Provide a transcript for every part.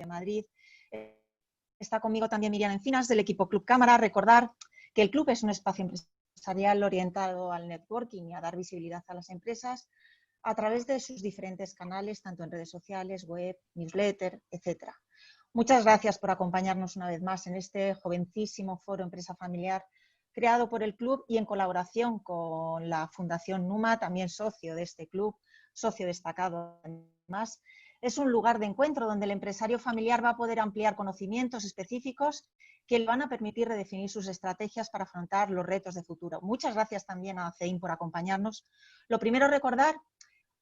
de Madrid. Está conmigo también Miriam Encinas, del equipo Club Cámara. Recordar que el club es un espacio empresarial orientado al networking y a dar visibilidad a las empresas a través de sus diferentes canales, tanto en redes sociales, web, newsletter, etc. Muchas gracias por acompañarnos una vez más en este jovencísimo foro Empresa Familiar creado por el club y en colaboración con la Fundación Numa, también socio de este club, socio destacado además. Es un lugar de encuentro donde el empresario familiar va a poder ampliar conocimientos específicos que le van a permitir redefinir sus estrategias para afrontar los retos de futuro. Muchas gracias también a CEIM por acompañarnos. Lo primero, recordar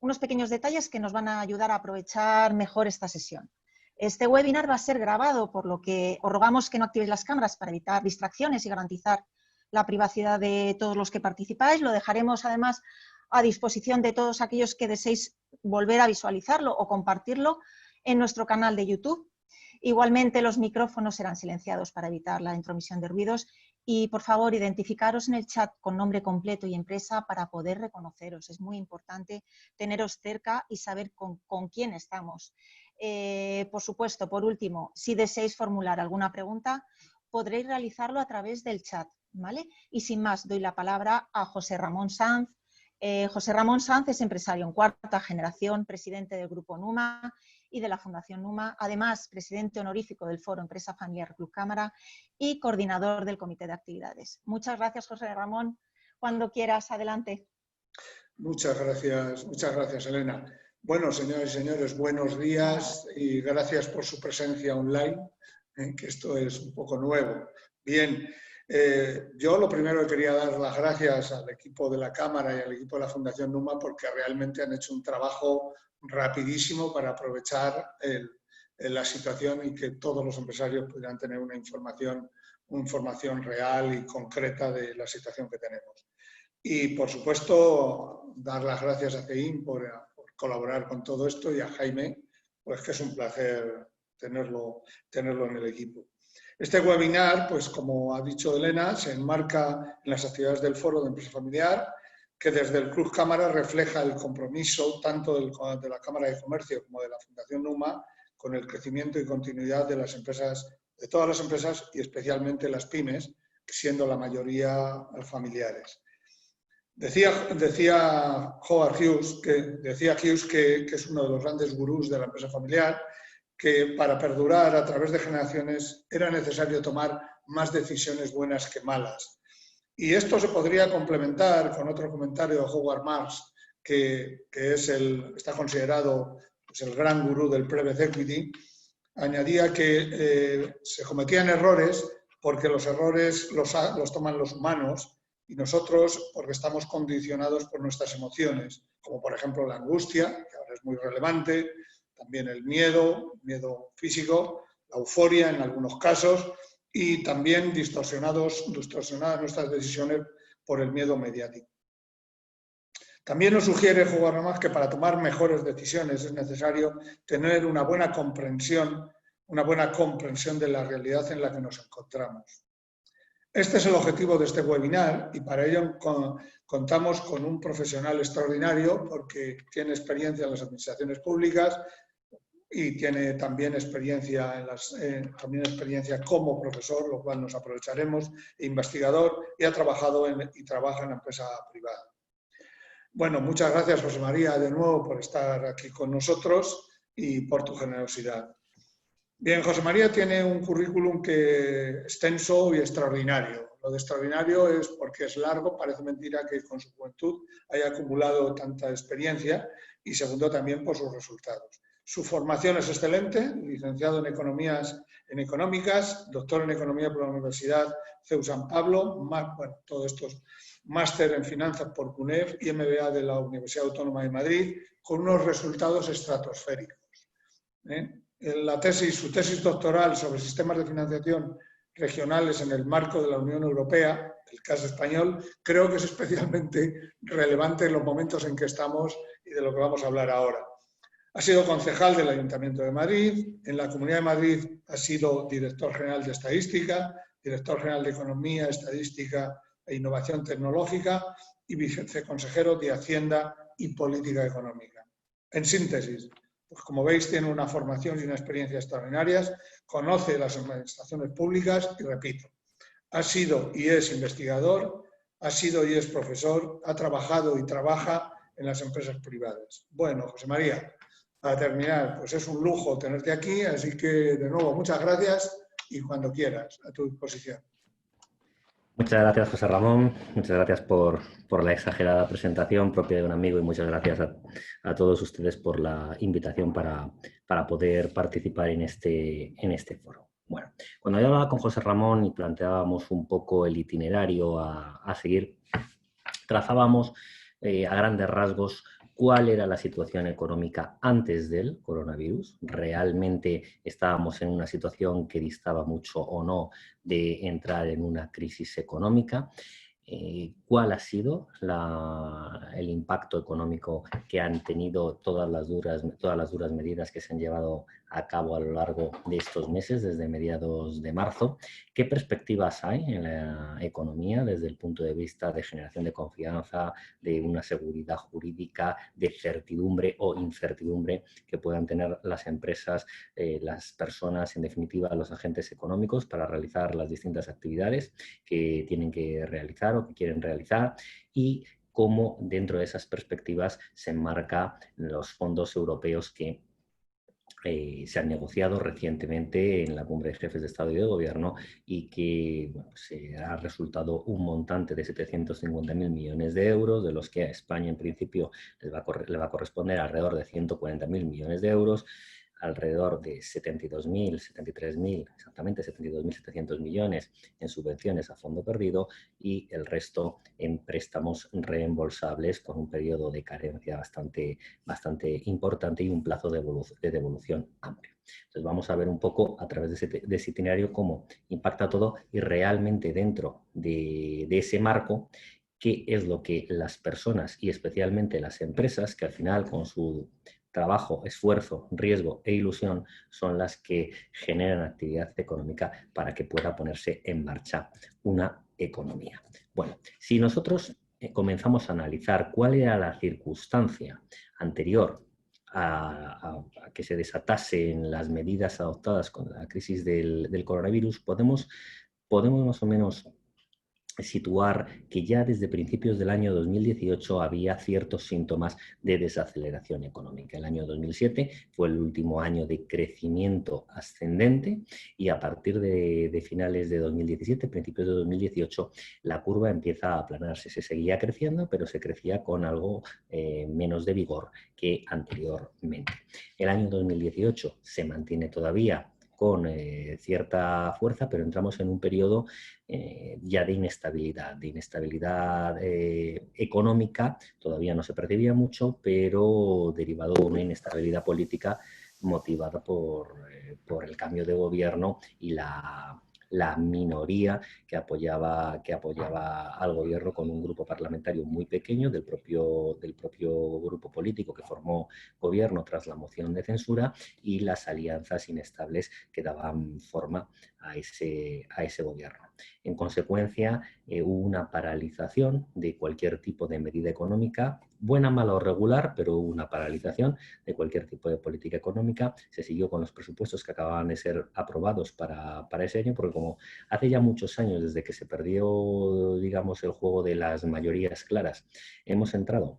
unos pequeños detalles que nos van a ayudar a aprovechar mejor esta sesión. Este webinar va a ser grabado, por lo que os rogamos que no activéis las cámaras para evitar distracciones y garantizar la privacidad de todos los que participáis. Lo dejaremos además a disposición de todos aquellos que deseéis volver a visualizarlo o compartirlo en nuestro canal de YouTube. Igualmente los micrófonos serán silenciados para evitar la intromisión de ruidos y por favor identificaros en el chat con nombre completo y empresa para poder reconoceros. Es muy importante teneros cerca y saber con quién estamos. Por supuesto, por último, si deseáis formular alguna pregunta, podréis realizarlo a través del chat, ¿vale? Y sin más, doy la palabra a José Ramón Sanz. José Ramón Sanz es empresario en cuarta generación, presidente del Grupo Numa y de la Fundación Numa, además presidente honorífico del Foro Empresa Familiar Club Cámara y coordinador del Comité de Actividades. Muchas gracias, José Ramón. Cuando quieras, adelante. Muchas gracias, Elena. Bueno, señoras y señores, buenos días y gracias por su presencia online, que esto es un poco nuevo. Bien. Yo lo primero que quería dar las gracias al equipo de la Cámara y al equipo de la Fundación Numa porque realmente han hecho un trabajo rapidísimo para aprovechar la situación y que todos los empresarios pudieran tener una información real y concreta de la situación que tenemos. Y, por supuesto, dar las gracias a CEIM por colaborar con todo esto y a Jaime, pues que es un placer tenerlo en el equipo. Este webinar, pues como ha dicho Elena, se enmarca en las actividades del Foro de Empresa Familiar, que desde el Club Cámara refleja el compromiso tanto de la Cámara de Comercio como de la Fundación Numa con el crecimiento y continuidad de las empresas, de todas las empresas y especialmente las pymes, siendo la mayoría familiares. Decía Howard Hughes, que es uno de los grandes gurús de la empresa familiar, que para perdurar a través de generaciones era necesario tomar más decisiones buenas que malas. Y esto se podría complementar con otro comentario de Howard Marks, que está considerado pues, el gran gurú del private equity. Añadía que se cometían errores porque los errores los toman los humanos y nosotros porque estamos condicionados por nuestras emociones, como por ejemplo la angustia, que ahora es muy relevante, también el miedo físico, la euforia en algunos casos y también distorsionadas nuestras decisiones por el miedo mediático. También nos sugiere Howard Marks que para tomar mejores decisiones es necesario tener una buena comprensión de la realidad en la que nos encontramos. Este es el objetivo de este webinar y para ello contamos con un profesional extraordinario porque tiene experiencia en las administraciones públicas y tiene también experiencia como profesor, lo cual nos aprovecharemos, investigador y ha trabajado y trabaja en la empresa privada. Bueno, muchas gracias José María de nuevo por estar aquí con nosotros y por tu generosidad. Bien, José María tiene un currículum extenso y extraordinario. Lo de extraordinario es porque es largo, parece mentira que con su juventud haya acumulado tanta experiencia y segundo también por sus resultados. Su formación es excelente, licenciado en Económicas, doctor en Economía por la Universidad CEU San Pablo, todo esto es máster en Finanzas por CUNEF y MBA de la Universidad Autónoma de Madrid, con unos resultados estratosféricos. Su tesis doctoral sobre sistemas de financiación regionales en el marco de la Unión Europea, el caso español, creo que es especialmente relevante en los momentos en que estamos y de lo que vamos a hablar ahora. Ha sido concejal del Ayuntamiento de Madrid, en la Comunidad de Madrid ha sido director general de Estadística, director general de Economía, Estadística e Innovación Tecnológica y viceconsejero de Hacienda y Política Económica. En síntesis, Pues como veis, tiene una formación y una experiencia extraordinarias, conoce las administraciones públicas y, repito, ha sido y es investigador, ha sido y es profesor, ha trabajado y trabaja en las empresas privadas. Bueno, José María, para terminar, pues es un lujo tenerte aquí, así que de nuevo muchas gracias y cuando quieras, a tu disposición. Muchas gracias, José Ramón. Muchas gracias por la exagerada presentación propia de un amigo y muchas gracias a todos ustedes por la invitación para poder participar en este foro. Bueno, cuando yo hablaba con José Ramón y planteábamos un poco el itinerario a seguir, trazábamos a grandes rasgos cuál era la situación económica antes del coronavirus. ¿Realmente estábamos en una situación que distaba mucho o no de entrar en una crisis económica? ¿Cuál ha sido el impacto económico que han tenido todas las duras medidas que se han llevado a cabo a lo largo de estos meses, desde mediados de marzo? ¿Qué perspectivas hay en la economía desde el punto de vista de generación de confianza, de una seguridad jurídica, de certidumbre o incertidumbre que puedan tener las empresas, las personas, en definitiva, los agentes económicos para realizar las distintas actividades que tienen que realizar o que quieren realizar? Y cómo dentro de esas perspectivas se enmarcan los fondos europeos que se han negociado recientemente en la cumbre de jefes de Estado y de Gobierno y que bueno, se ha resultado un montante de 750.000 millones de euros, de los que a España en principio le va a corresponder alrededor de 140.000 millones de euros, alrededor de 72.000, 73.000, exactamente 72.700 millones en subvenciones a fondo perdido y el resto en préstamos reembolsables con un periodo de carencia bastante importante y un plazo de devolución amplio. Entonces vamos a ver un poco a través de ese itinerario cómo impacta todo y realmente dentro de ese marco qué es lo que las personas y especialmente las empresas, que al final con su trabajo, esfuerzo, riesgo e ilusión son las que generan actividad económica para que pueda ponerse en marcha una economía. Bueno, si nosotros comenzamos a analizar cuál era la circunstancia anterior a que se desatasen las medidas adoptadas con la crisis del coronavirus, podemos más o menos situar que ya desde principios del año 2018 había ciertos síntomas de desaceleración económica. El año 2007 fue el último año de crecimiento ascendente y a partir de finales de 2017, principios de 2018, la curva empieza a aplanarse. Se seguía creciendo, pero se crecía con algo menos de vigor que anteriormente. El año 2018 se mantiene todavía con cierta fuerza, pero entramos en un periodo ya de inestabilidad económica. Todavía no se percibía mucho, pero derivado de una inestabilidad política motivada por el cambio de gobierno y la minoría que apoyaba al gobierno con un grupo parlamentario muy pequeño del propio grupo político que formó gobierno tras la moción de censura y las alianzas inestables que daban forma a ese gobierno. En consecuencia, hubo una paralización de cualquier tipo de medida económica, buena, mala o regular, pero hubo una paralización de cualquier tipo de política económica. Se siguió con los presupuestos que acababan de ser aprobados para ese año, porque como hace ya muchos años desde que se perdió, digamos, el juego de las mayorías claras, hemos entrado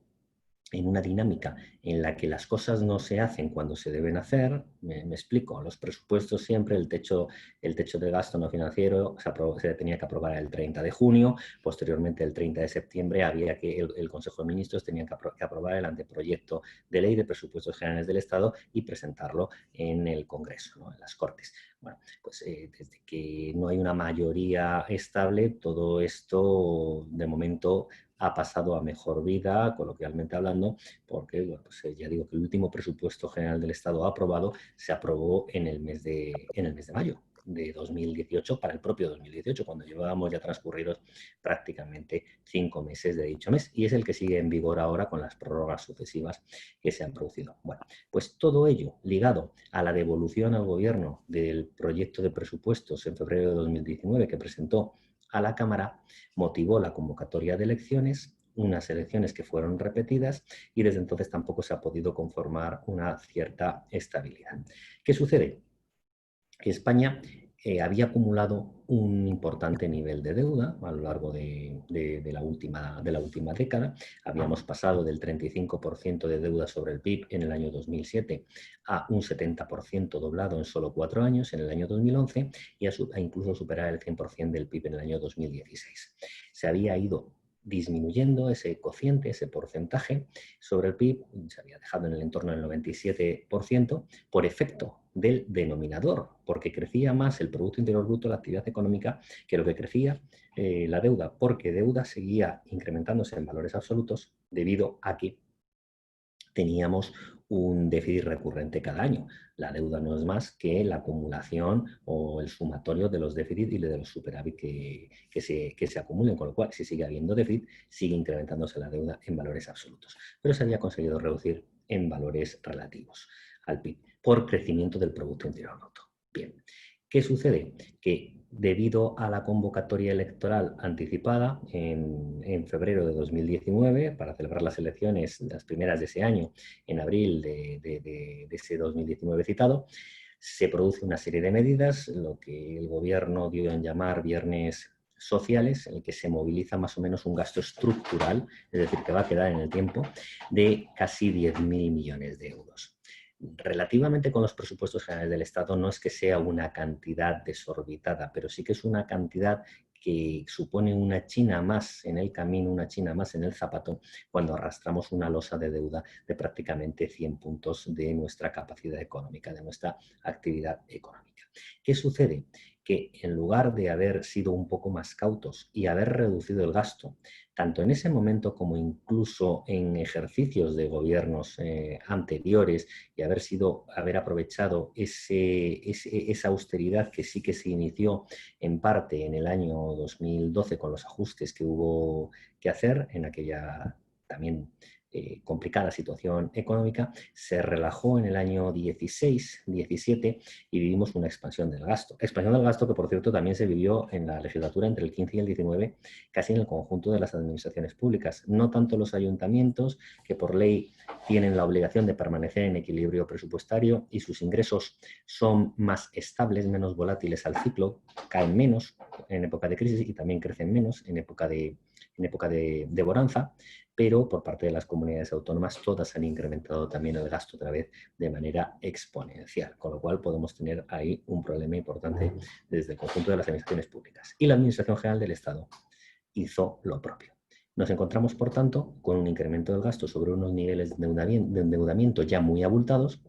en una dinámica en la que las cosas no se hacen cuando se deben hacer. Me explico, los presupuestos siempre, el techo de gasto no financiero se tenía que aprobar el 30 de junio, posteriormente el 30 de septiembre había que el Consejo de Ministros tenía que aprobar el anteproyecto de ley de presupuestos generales del Estado y presentarlo en el Congreso, ¿no? En las Cortes. Bueno, pues desde que no hay una mayoría estable, todo esto de momento ha pasado a mejor vida, coloquialmente hablando, porque bueno, pues ya digo que el último presupuesto general del Estado aprobado se aprobó en el mes de mayo de 2018 para el propio 2018, cuando llevábamos ya transcurridos prácticamente 5 meses de dicho mes, y es el que sigue en vigor ahora con las prórrogas sucesivas que se han producido. Bueno, pues todo ello ligado a la devolución al Gobierno del proyecto de presupuestos en febrero de 2019 que presentó a la Cámara, motivó la convocatoria de elecciones, unas elecciones que fueron repetidas y desde entonces tampoco se ha podido conformar una cierta estabilidad. ¿Qué sucede? Que España había acumulado un importante nivel de deuda a lo largo de la última década. Habíamos pasado del 35% de deuda sobre el PIB en el año 2007 a un 70% doblado en solo 4 años, en el año 2011, y a incluso superar el 100% del PIB en el año 2016. Se había ido disminuyendo ese cociente, ese porcentaje sobre el PIB, se había dejado en el entorno del 97% por efecto del denominador, porque crecía más el Producto Interior Bruto, la actividad económica, que lo que crecía la deuda, porque deuda seguía incrementándose en valores absolutos debido a que teníamos un déficit recurrente cada año. La deuda no es más que la acumulación o el sumatorio de los déficits y de los superávit que se acumulen, con lo cual, si sigue habiendo déficit, sigue incrementándose la deuda en valores absolutos. Pero se había conseguido reducir en valores relativos al PIB por crecimiento del Producto Interior Bruto. Bien, ¿qué sucede? Que debido a la convocatoria electoral anticipada en febrero de 2019, para celebrar las elecciones, las primeras de ese año, en abril de ese 2019 citado, se produce una serie de medidas, lo que el gobierno dio en llamar viernes sociales, en el que se moviliza más o menos un gasto estructural, es decir, que va a quedar en el tiempo, de casi 10.000 millones de euros. Relativamente con los presupuestos generales del Estado no es que sea una cantidad desorbitada, pero sí que es una cantidad que supone una china más en el camino, una china más en el zapato, cuando arrastramos una losa de deuda de prácticamente 100 puntos de nuestra capacidad económica, de nuestra actividad económica. ¿Qué sucede? Que en lugar de haber sido un poco más cautos y haber reducido el gasto, tanto en ese momento como incluso en ejercicios de gobiernos anteriores, y haber aprovechado esa austeridad que sí que se inició en parte en el año 2012 con los ajustes que hubo que hacer en aquella también complicada situación económica, se relajó en el año 16-17 y vivimos una expansión del gasto. Expansión del gasto que, por cierto, también se vivió en la legislatura entre el 15 y el 19, casi en el conjunto de las administraciones públicas. No tanto los ayuntamientos, que por ley tienen la obligación de permanecer en equilibrio presupuestario y sus ingresos son más estables, menos volátiles al ciclo, caen menos en época de crisis y también crecen menos en época de bonanza, pero por parte de las comunidades autónomas todas han incrementado también el gasto otra vez de manera exponencial, con lo cual podemos tener ahí un problema importante desde el conjunto de las administraciones públicas. Y la Administración General del Estado hizo lo propio. Nos encontramos, por tanto, con un incremento del gasto sobre unos niveles de endeudamiento ya muy abultados,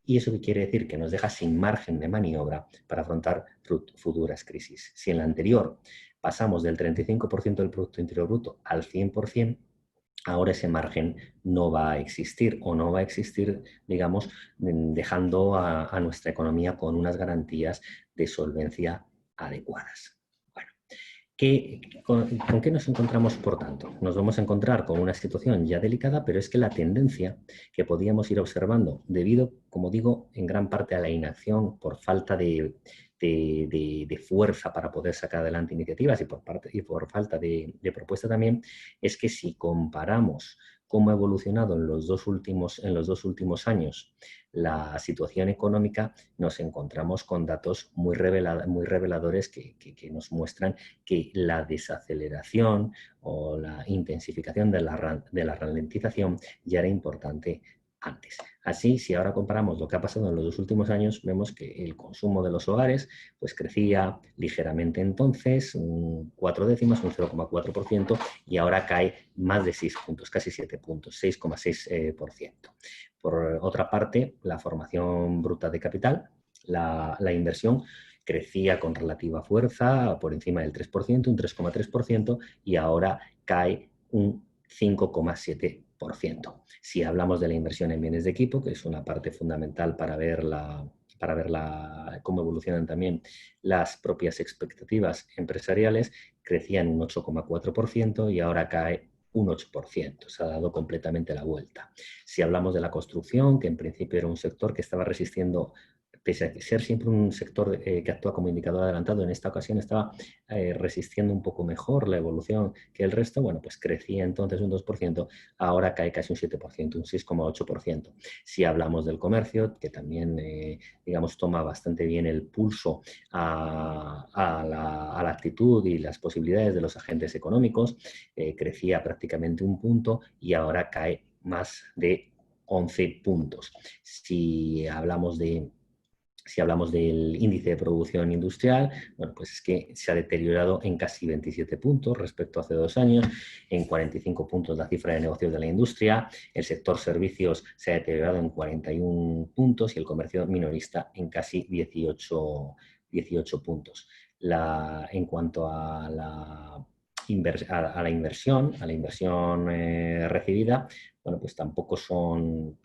y eso quiere decir que nos deja sin margen de maniobra para afrontar futuras crisis. Si en la anterior pasamos del 35% del Producto Interior Bruto al 100%, ahora ese margen no va a existir, o no va a existir, digamos, dejando a nuestra economía con unas garantías de solvencia adecuadas. ¿Con qué nos encontramos, por tanto? Nos vamos a encontrar con una situación ya delicada, pero es que la tendencia que podíamos ir observando, debido, como digo, en gran parte a la inacción por falta de fuerza para poder sacar adelante iniciativas y por falta de propuesta también, es que si comparamos cómo ha evolucionado en los dos últimos años la situación económica, nos encontramos con datos muy reveladores que nos muestran que la desaceleración o la intensificación de la ralentización ya era importante antes. Así, si ahora comparamos lo que ha pasado en los 2 últimos años, vemos que el consumo de los hogares pues crecía ligeramente entonces, 4 décimas, un 0,4%, y ahora cae más de 6 puntos, casi 7 puntos, 6,6%. Por otra parte, la formación bruta de capital, la inversión, crecía con relativa fuerza, por encima del 3%, un 3,3%, y ahora cae un 5,7%. Si hablamos de la inversión en bienes de equipo, que es una parte fundamental para ver cómo evolucionan también las propias expectativas empresariales, crecían un 8,4% y ahora cae un 8%. Se ha dado completamente la vuelta. Si hablamos de la construcción, que en principio era un sector que estaba resistiendo pese a ser siempre un sector que actúa como indicador adelantado, en esta ocasión estaba resistiendo un poco mejor la evolución que el resto. Bueno, pues crecía entonces un 2%, ahora cae casi un 7%, un 6,8%. Si hablamos del comercio, que también, digamos, toma bastante bien el pulso a la actitud y las posibilidades de los agentes económicos, crecía prácticamente un punto y ahora cae más de 11 puntos. Si hablamos del índice de producción industrial, bueno, pues es que se ha deteriorado en casi 27 puntos respecto a hace 2 años, en 45 puntos la cifra de negocios de la industria, el sector servicios se ha deteriorado en 41 puntos y el comercio minorista en casi 18 puntos. En cuanto a la inversión recibida, bueno, pues tampoco son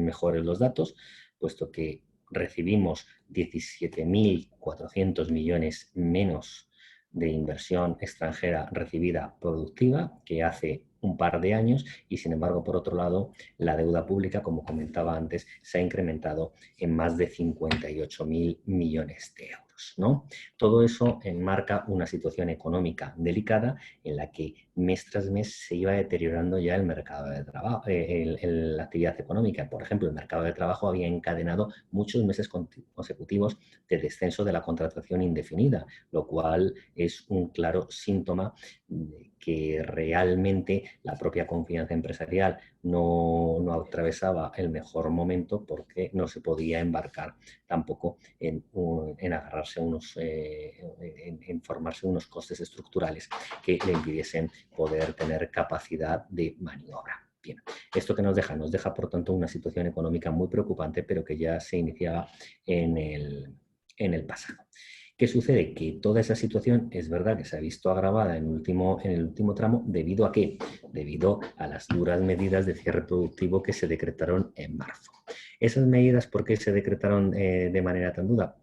mejores los datos, puesto que recibimos 17.400 millones menos de inversión extranjera recibida productiva que hace un par de años y, sin embargo, por otro lado, la deuda pública, como comentaba antes, se ha incrementado en más de 58.000 millones de euros, ¿no? Todo eso enmarca una situación económica delicada en la que mes tras mes se iba deteriorando ya el mercado de trabajo, la actividad económica. Por ejemplo, el mercado de trabajo había encadenado muchos meses consecutivos de descenso de la contratación indefinida, lo cual es un claro síntoma de que realmente la propia confianza empresarial no atravesaba el mejor momento, porque no se podía embarcar tampoco en agarrarse en formarse unos costes estructurales que le impidiesen poder tener capacidad de maniobra. Bien, ¿esto qué nos deja? Nos deja, por tanto, una situación económica muy preocupante, pero que ya se iniciaba en el pasado. ¿Qué sucede? Que toda esa situación es verdad que se ha visto agravada en el último tramo. ¿Debido a qué? Debido a las duras medidas de cierre productivo que se decretaron en marzo. Esas medidas, ¿por qué se decretaron de manera tan dura?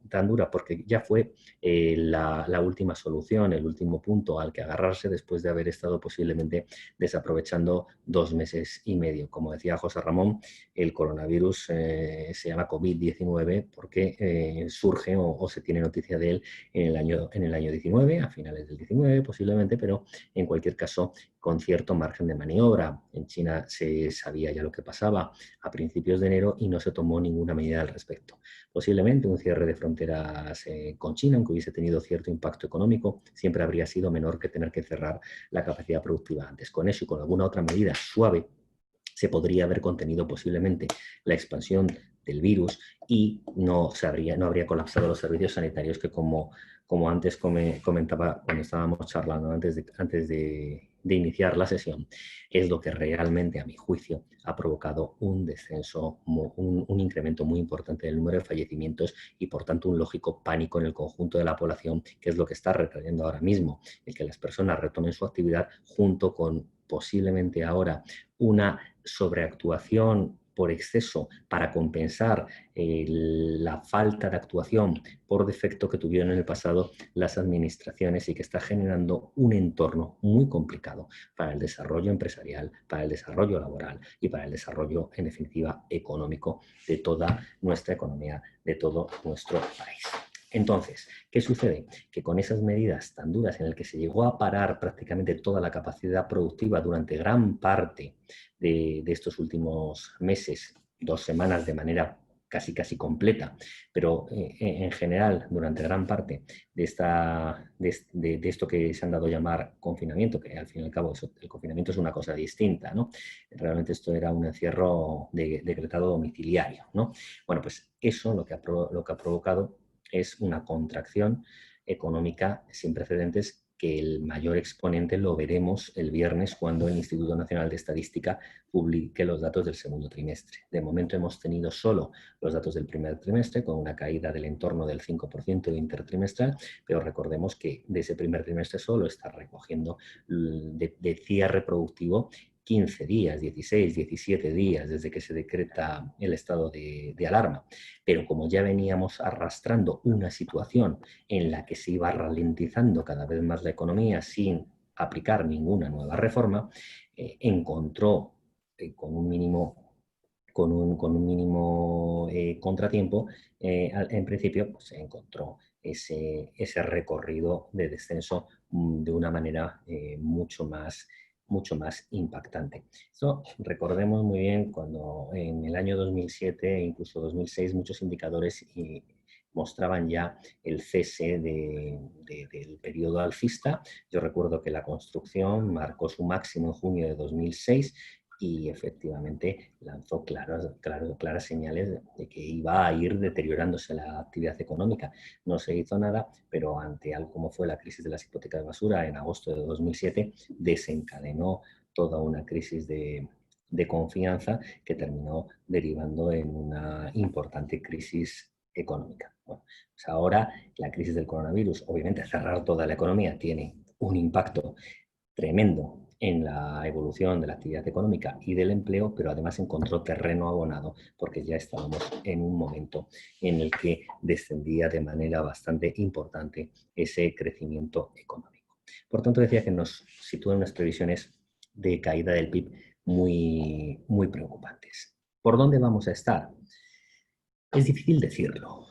Porque ya fue la última solución, el último punto al que agarrarse después de haber estado posiblemente desaprovechando 2 meses y medio. Como decía José Ramón, el coronavirus se llama COVID-19 porque surge o se tiene noticia de él en el año 19, a finales del 19 posiblemente, pero en cualquier caso con cierto margen de maniobra. En China se sabía ya lo que pasaba a principios de enero y no se tomó ninguna medida al respecto. Posiblemente un cierre de fronteras con China, aunque hubiese tenido cierto impacto económico, siempre habría sido menor que tener que cerrar la capacidad productiva antes. Con eso y con alguna otra medida suave, se podría haber contenido posiblemente la expansión del virus y no habría colapsado los servicios sanitarios que, como antes comentaba cuando estábamos charlando, antes de iniciar la sesión, es lo que realmente, a mi juicio, ha provocado un descenso, un incremento muy importante del número de fallecimientos y, por tanto, un lógico pánico en el conjunto de la población, que es lo que está retrayendo ahora mismo, el que las personas retomen su actividad, junto con posiblemente ahora una sobreactuación por exceso para compensar la falta de actuación por defecto que tuvieron en el pasado las administraciones, y que está generando un entorno muy complicado para el desarrollo empresarial, para el desarrollo laboral y para el desarrollo, en definitiva, económico de toda nuestra economía, de todo nuestro país. Entonces, ¿qué sucede? Que con esas medidas tan duras en las que se llegó a parar prácticamente toda la capacidad productiva durante gran parte de estos últimos meses, 2 semanas de manera casi completa, pero en general durante gran parte de esto que se han dado a llamar confinamiento, que al fin y al cabo el confinamiento es una cosa distinta, ¿no? Realmente esto era un encierro decretado domiciliario, ¿no? Bueno, pues eso lo que ha provocado es una contracción económica sin precedentes, que el mayor exponente lo veremos el viernes, cuando el Instituto Nacional de Estadística publique los datos del segundo trimestre. De momento hemos tenido solo los datos del primer trimestre, con una caída del entorno del 5% intertrimestral, pero recordemos que de ese primer trimestre solo está recogiendo de cierre productivo 15 días, 16, 17 días desde que se decreta el estado de alarma. Pero como ya veníamos arrastrando una situación en la que se iba ralentizando cada vez más la economía sin aplicar ninguna nueva reforma, encontró con un con un mínimo contratiempo, en principio pues, se encontró ese recorrido de descenso de una manera mucho más impactante. Esto recordemos muy bien cuando en el año 2007 e incluso 2006 muchos indicadores mostraban ya el cese del periodo alcista. Yo recuerdo que la construcción marcó su máximo en junio de 2006 y efectivamente lanzó claras señales de que iba a ir deteriorándose la actividad económica. No se hizo nada, pero ante algo como fue la crisis de las hipotecas de basura en agosto de 2007, desencadenó toda una crisis de confianza que terminó derivando en una importante crisis económica. Bueno, pues ahora la crisis del coronavirus, obviamente cerrar toda la economía tiene un impacto tremendo en la evolución de la actividad económica y del empleo, pero además encontró terreno abonado porque ya estábamos en un momento en el que descendía de manera bastante importante ese crecimiento económico. Por tanto, decía que nos sitúan unas previsiones de caída del PIB muy preocupantes. ¿Por dónde vamos a estar? Es difícil decirlo.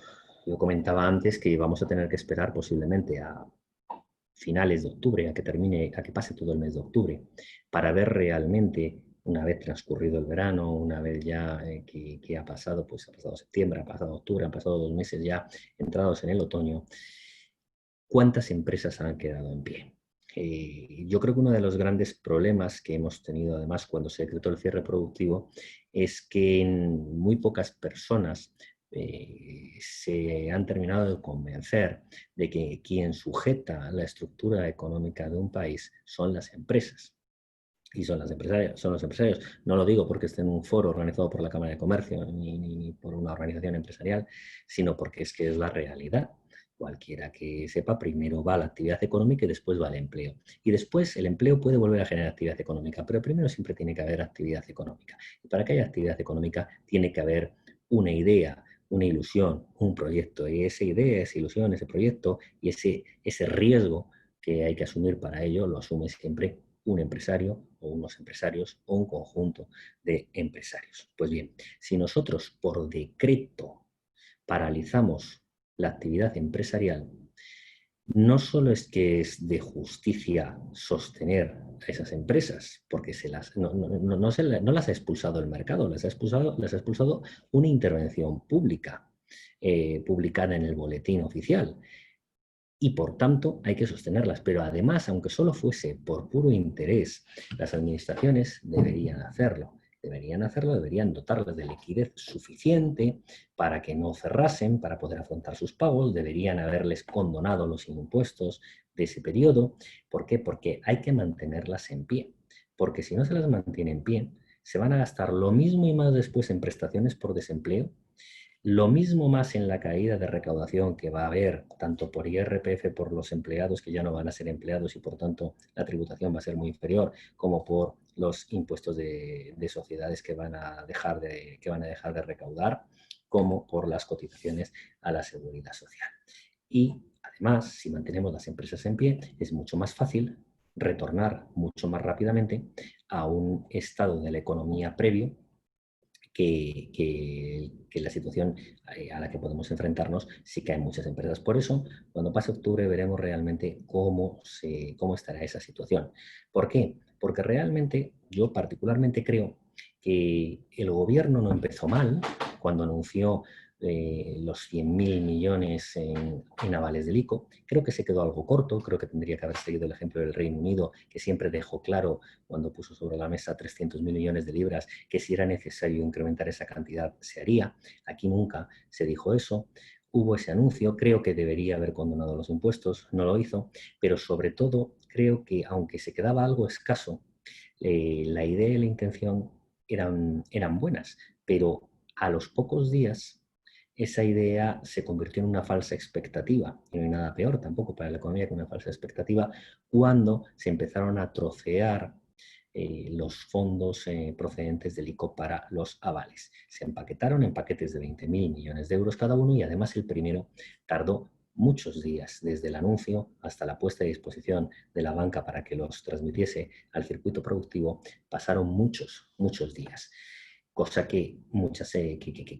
Yo comentaba antes que vamos a tener que esperar posiblemente a finales de octubre, a que pase todo el mes de octubre, para ver realmente, una vez transcurrido el verano, una vez ya que ha pasado, pues ha pasado septiembre, ha pasado octubre, han pasado 2 meses ya entrados en el otoño, ¿cuántas empresas han quedado en pie? Yo creo que uno de los grandes problemas que hemos tenido además cuando se decretó el cierre productivo es que muy pocas personas se han terminado de convencer de que quien sujeta la estructura económica de un país son las empresas. Y son los empresarios. No lo digo porque esté en un foro organizado por la Cámara de Comercio ni por una organización empresarial, sino porque es que es la realidad. Cualquiera que sepa, primero va la actividad económica y después va el empleo. Y después el empleo puede volver a generar actividad económica, pero primero siempre tiene que haber actividad económica. Y para que haya actividad económica tiene que haber una idea, una ilusión, un proyecto. Y esa idea, esa ilusión, ese proyecto y ese riesgo que hay que asumir para ello, lo asume siempre un empresario o unos empresarios o un conjunto de empresarios. Pues bien, si nosotros por decreto paralizamos la actividad empresarial, no solo es que es de justicia sostener a esas empresas, porque no las ha expulsado el mercado, las ha expulsado una intervención pública, publicada en el boletín oficial. Y por tanto hay que sostenerlas. Pero además, aunque solo fuese por puro interés, las administraciones deberían hacerlo. Deberían dotarlas de liquidez suficiente para que no cerrasen, para poder afrontar sus pagos, deberían haberles condonado los impuestos de ese periodo. ¿Por qué? Porque hay que mantenerlas en pie. Porque si no se las mantiene en pie, se van a gastar lo mismo y más después en prestaciones por desempleo, lo mismo más en la caída de recaudación que va a haber tanto por IRPF por los empleados que ya no van a ser empleados y por tanto la tributación va a ser muy inferior, como por los impuestos de sociedades que van a dejar de recaudar, como por las cotizaciones a la seguridad social. Y además, si mantenemos las empresas en pie, es mucho más fácil retornar mucho más rápidamente a un estado de la economía previo que la situación a la que podemos enfrentarnos si caen muchas empresas. Por eso, cuando pase octubre veremos realmente cómo estará esa situación. ¿Por qué? Porque realmente yo particularmente creo que el gobierno no empezó mal cuando anunció los 100.000 millones en avales del ICO. Creo que se quedó algo corto, creo que tendría que haber seguido el ejemplo del Reino Unido, que siempre dejó claro cuando puso sobre la mesa 300.000 millones de libras que si era necesario incrementar esa cantidad se haría. Aquí nunca se dijo eso. Hubo ese anuncio, creo que debería haber condonado los impuestos, no lo hizo, pero sobre todo creo que aunque se quedaba algo escaso, la idea y la intención eran buenas, pero a los pocos días esa idea se convirtió en una falsa expectativa, y no hay nada peor tampoco para la economía que una falsa expectativa, cuando se empezaron a trocear los fondos procedentes del ICO para los avales. Se empaquetaron en paquetes de 20.000 millones de euros cada uno y además el primero tardó muchos días, desde el anuncio hasta la puesta a disposición de la banca para que los transmitiese al circuito productivo, pasaron muchos días. cosa que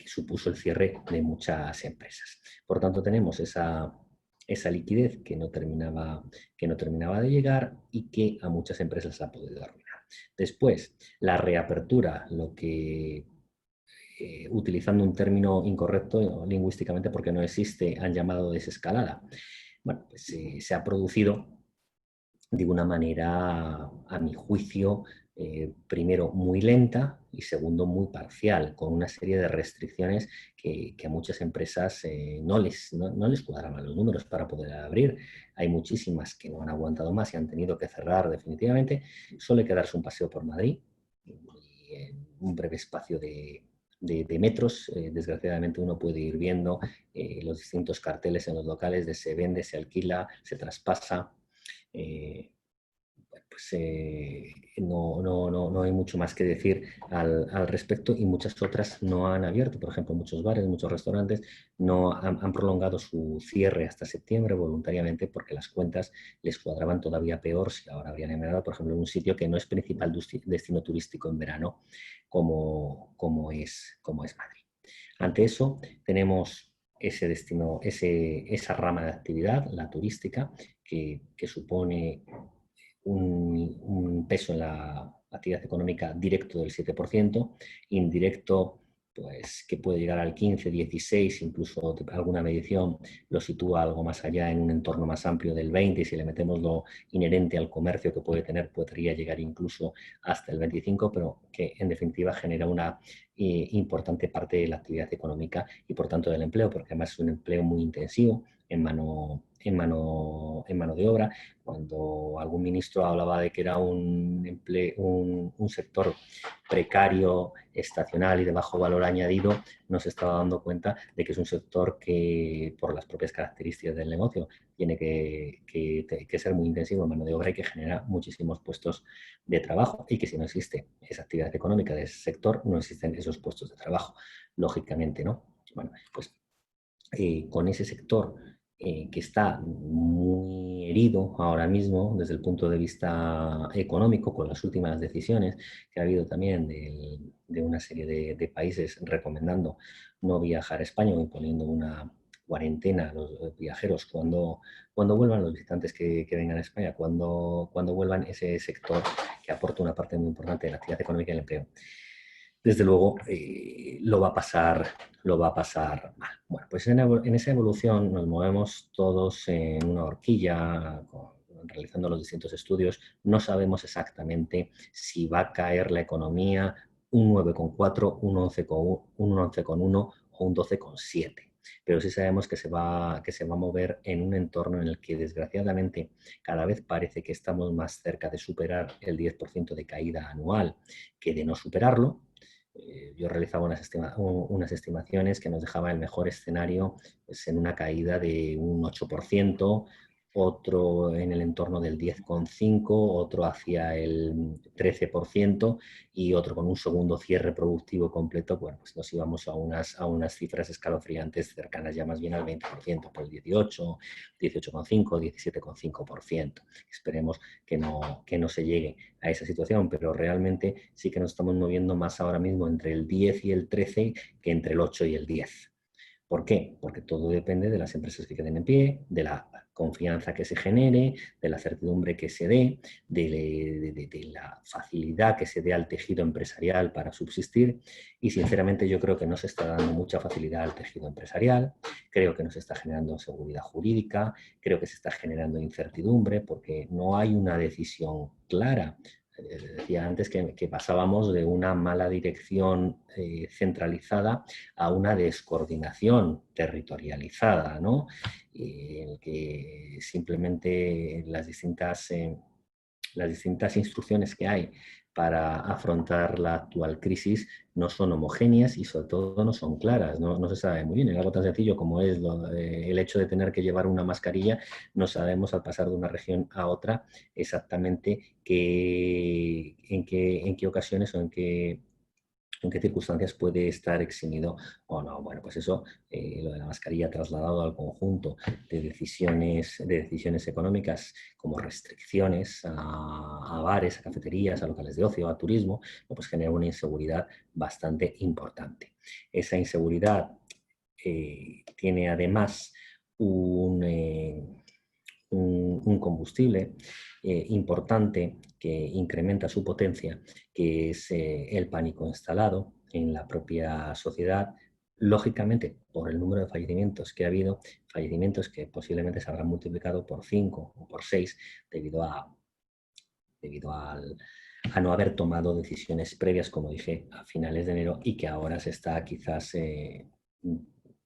supuso el cierre de muchas empresas. Por tanto, tenemos esa liquidez que no terminaba de llegar y que a muchas empresas ha podido arruinar. Después, la reapertura, lo que, utilizando un término incorrecto lingüísticamente porque no existe, han llamado desescalada. Bueno, pues se ha producido de una manera, a mi juicio, primero muy lenta y segundo muy parcial, con una serie de restricciones que a muchas empresas no les cuadraban los números para poder abrir. Hay muchísimas que no han aguantado más y han tenido que cerrar definitivamente. Solo hay que darse un paseo por Madrid y en un breve espacio de metros, desgraciadamente uno puede ir viendo los distintos carteles en los locales de se vende, se alquila, se traspasa. No hay mucho más que decir al respecto y muchas otras no han abierto. Por ejemplo, muchos bares, muchos restaurantes no han prolongado su cierre hasta septiembre voluntariamente porque las cuentas les cuadraban todavía peor si ahora habrían emergido, por ejemplo, en un sitio que no es principal destino turístico en verano como es Madrid. Ante eso tenemos esa rama de actividad, la turística, que supone un peso en la actividad económica directo del 7%, indirecto pues que puede llegar al 15, 16, incluso alguna medición lo sitúa algo más allá en un entorno más amplio del 20, y si le metemos lo inherente al comercio que puede tener, podría llegar incluso hasta el 25, pero que en definitiva genera una importante parte de la actividad económica y por tanto del empleo, porque además es un empleo muy intensivo en mano de obra. Cuando algún ministro hablaba de que era un sector precario, estacional y de bajo valor añadido, no se estaba dando cuenta de que es un sector que, por las propias características del negocio, tiene que ser muy intensivo en mano de obra y que genera muchísimos puestos de trabajo, y que si no existe esa actividad económica de ese sector, no existen esos puestos de trabajo, lógicamente, ¿no? Bueno, pues con ese sector que está muy herido ahora mismo desde el punto de vista económico, con las últimas decisiones que ha habido también de una serie de países recomendando no viajar a España o imponiendo una cuarentena a los viajeros cuando vuelvan, los visitantes que vengan a España, cuando vuelvan, ese sector que aporta una parte muy importante de la actividad económica y el empleo, desde luego lo va a pasar mal. Bueno, pues en esa evolución nos movemos todos en una horquilla, realizando los distintos estudios. No sabemos exactamente si va a caer la economía un 9,4, un 11,1 o un 12,7. Pero sí sabemos que se va a mover en un entorno en el que, desgraciadamente, cada vez parece que estamos más cerca de superar el 10% de caída anual que de no superarlo. Yo realizaba unas estimaciones que nos dejaban el mejor escenario pues, en una caída de un 8%, otro en el entorno del 10,5%, otro hacia el 13% y otro con un segundo cierre productivo completo. Bueno, pues nos íbamos a unas cifras escalofriantes cercanas ya más bien al 20%, por el 18, 18,5, 17,5%. Esperemos que no se llegue a esa situación, pero realmente sí que nos estamos moviendo más ahora mismo entre el 10 y el 13 que entre el 8 y el 10. ¿Por qué? Porque todo depende de las empresas que queden en pie, de la confianza que se genere, de la certidumbre que se dé, de la facilidad que se dé al tejido empresarial para subsistir. Y sinceramente yo creo que no se está dando mucha facilidad al tejido empresarial, creo que no se está generando seguridad jurídica, creo que se está generando incertidumbre porque no hay una decisión clara. Decía antes que pasábamos de una mala dirección centralizada a una descoordinación territorializada, ¿no? En el que simplemente las distintas instrucciones que hay para afrontar la actual crisis no son homogéneas y sobre todo no son claras, no se sabe muy bien. En algo tan sencillo como es el hecho de tener que llevar una mascarilla, no sabemos al pasar de una región a otra exactamente en qué ocasiones o en qué en qué circunstancias puede estar eximido o no. Bueno, pues eso, lo de la mascarilla trasladado al conjunto de decisiones económicas como restricciones a bares, a cafeterías, a locales de ocio, a turismo, pues genera una inseguridad bastante importante. Esa inseguridad tiene además un combustible importante que incrementa su potencia, que es el pánico instalado en la propia sociedad, lógicamente por el número de fallecimientos que ha habido, fallecimientos que posiblemente se habrán multiplicado por 5 o por 6 debido a no haber tomado decisiones previas, como dije, a finales de enero, y que ahora se está quizás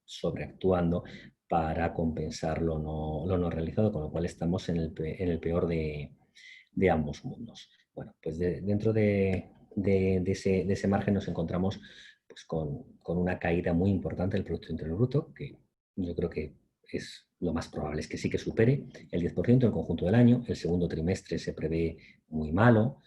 sobreactuando para compensar lo no realizado, con lo cual estamos en el peor de ambos mundos. Bueno, pues dentro de ese margen nos encontramos pues, con una caída muy importante del Producto Interior Bruto, que yo creo que es lo más probable es que sí que supere el 10% en el conjunto del año. El segundo trimestre se prevé muy malo,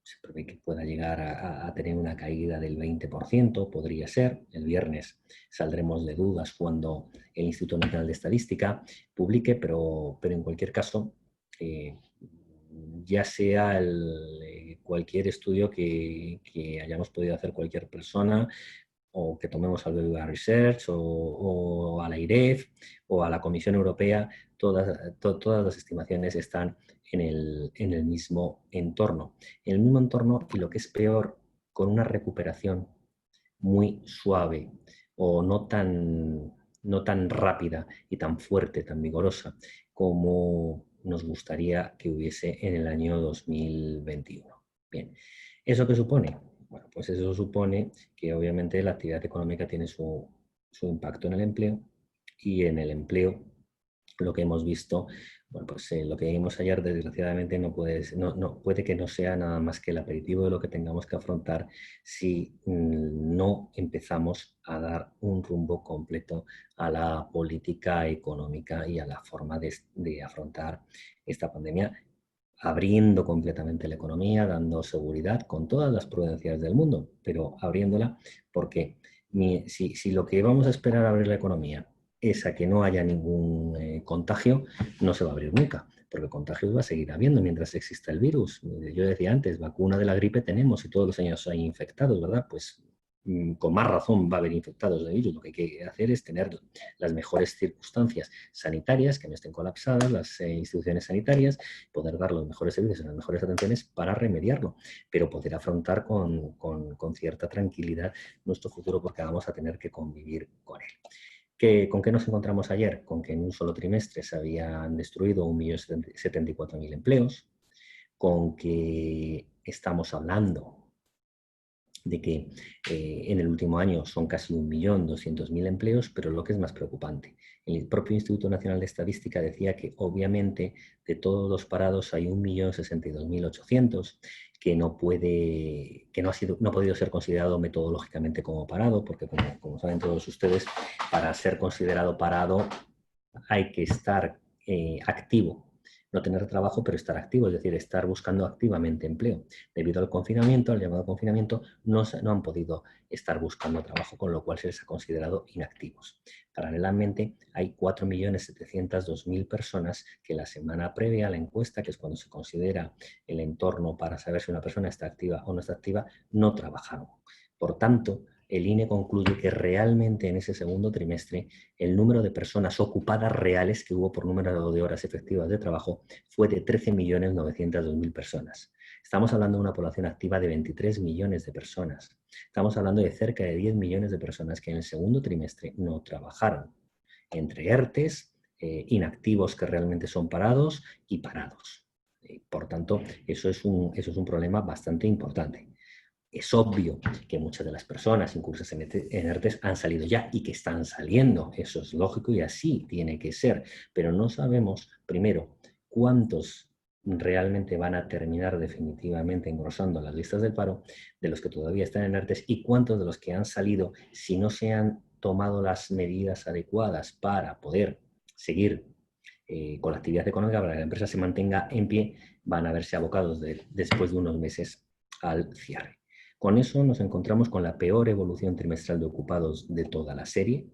se prevé que pueda llegar a tener una caída del 20%, podría ser. El viernes saldremos de dudas cuando el Instituto Nacional de Estadística publique, pero en cualquier caso, ya sea cualquier estudio que hayamos podido hacer cualquier persona, o que tomemos al BBVA Research o a la IREF o a la Comisión Europea, todas las estimaciones están en el mismo entorno. En el mismo entorno, y lo que es peor, con una recuperación muy suave o no tan rápida y tan fuerte, tan vigorosa como nos gustaría que hubiese en el año 2021. Bien, ¿eso qué supone? Bueno, pues eso supone que obviamente la actividad económica tiene su impacto en el empleo, y en el empleo lo que hemos visto, bueno, pues lo que vimos ayer desgraciadamente puede que no sea nada más que el aperitivo de lo que tengamos que afrontar si no empezamos a dar un rumbo completo a la política económica y a la forma de afrontar esta pandemia, abriendo completamente la economía, dando seguridad con todas las prudencias del mundo, pero abriéndola porque si lo que vamos a esperar a abrir la economía es a que no haya ningún contagio, no se va a abrir nunca, porque contagios va a seguir habiendo mientras exista el virus. Yo decía antes, vacuna de la gripe tenemos y todos los años hay infectados, ¿verdad? Pues con más razón va a haber infectados de virus. Lo que hay que hacer es tener las mejores circunstancias sanitarias, que no estén colapsadas las instituciones sanitarias, poder dar los mejores servicios, las mejores atenciones para remediarlo, pero poder afrontar con cierta tranquilidad nuestro futuro, porque vamos a tener que convivir con él. ¿Con qué nos encontramos ayer? Con que en un solo trimestre se habían destruido 1.074.000 empleos, con que estamos hablando de que en el último año son casi 1.200.000 empleos, pero lo que es más preocupante, el propio Instituto Nacional de Estadística decía que obviamente de todos los parados hay 1.062.800 que no ha podido ser considerado metodológicamente como parado, porque como saben todos ustedes, para ser considerado parado hay que estar activo. No tener trabajo, pero estar activo, es decir, estar buscando activamente empleo. Debido al confinamiento, al llamado confinamiento, no han podido estar buscando trabajo, con lo cual se les ha considerado inactivos. Paralelamente, hay 4.702.000 personas que la semana previa a la encuesta, que es cuando se considera el entorno para saber si una persona está activa o no está activa, no trabajaron. Por tanto, el INE concluye que realmente en ese segundo trimestre el número de personas ocupadas reales que hubo por número de horas efectivas de trabajo fue de 13.902.000 personas. Estamos hablando de una población activa de 23 millones de personas. Estamos hablando de cerca de 10 millones de personas que en el segundo trimestre no trabajaron, entre ERTES, inactivos que realmente son parados y parados. Por tanto, eso es un problema bastante importante. Es obvio que muchas de las personas incursas en ERTES han salido ya y que están saliendo. Eso es lógico y así tiene que ser. Pero no sabemos, primero, cuántos realmente van a terminar definitivamente engrosando las listas del paro de los que todavía están en ERTES, y cuántos de los que han salido, si no se han tomado las medidas adecuadas para poder seguir con la actividad económica, para que la empresa se mantenga en pie, van a verse abocados después de unos meses al cierre. Con eso nos encontramos con la peor evolución trimestral de ocupados de toda la serie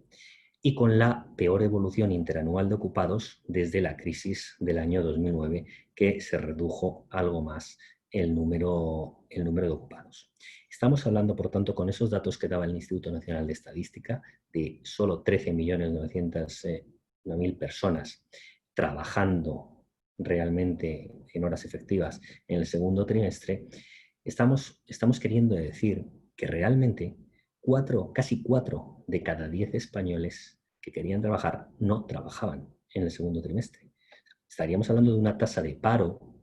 y con la peor evolución interanual de ocupados desde la crisis del año 2009, que se redujo algo más el número de ocupados. Estamos hablando, por tanto, con esos datos que daba el Instituto Nacional de Estadística, de solo 13.900.000 personas trabajando realmente en horas efectivas en el segundo trimestre. Estamos queriendo decir que realmente casi 4 de cada 10 españoles que querían trabajar no trabajaban en el segundo trimestre. Estaríamos hablando de una tasa de paro,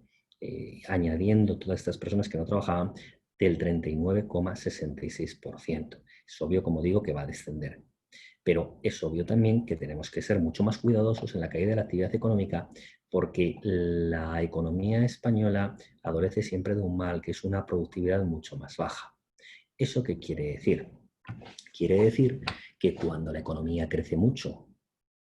añadiendo todas estas personas que no trabajaban, del 39,66%. Es obvio, como digo, que va a descender. Pero es obvio también que tenemos que ser mucho más cuidadosos en la caída de la actividad económica, porque la economía española adolece siempre de un mal, que es una productividad mucho más baja. ¿Eso qué quiere decir? Quiere decir que cuando la economía crece mucho,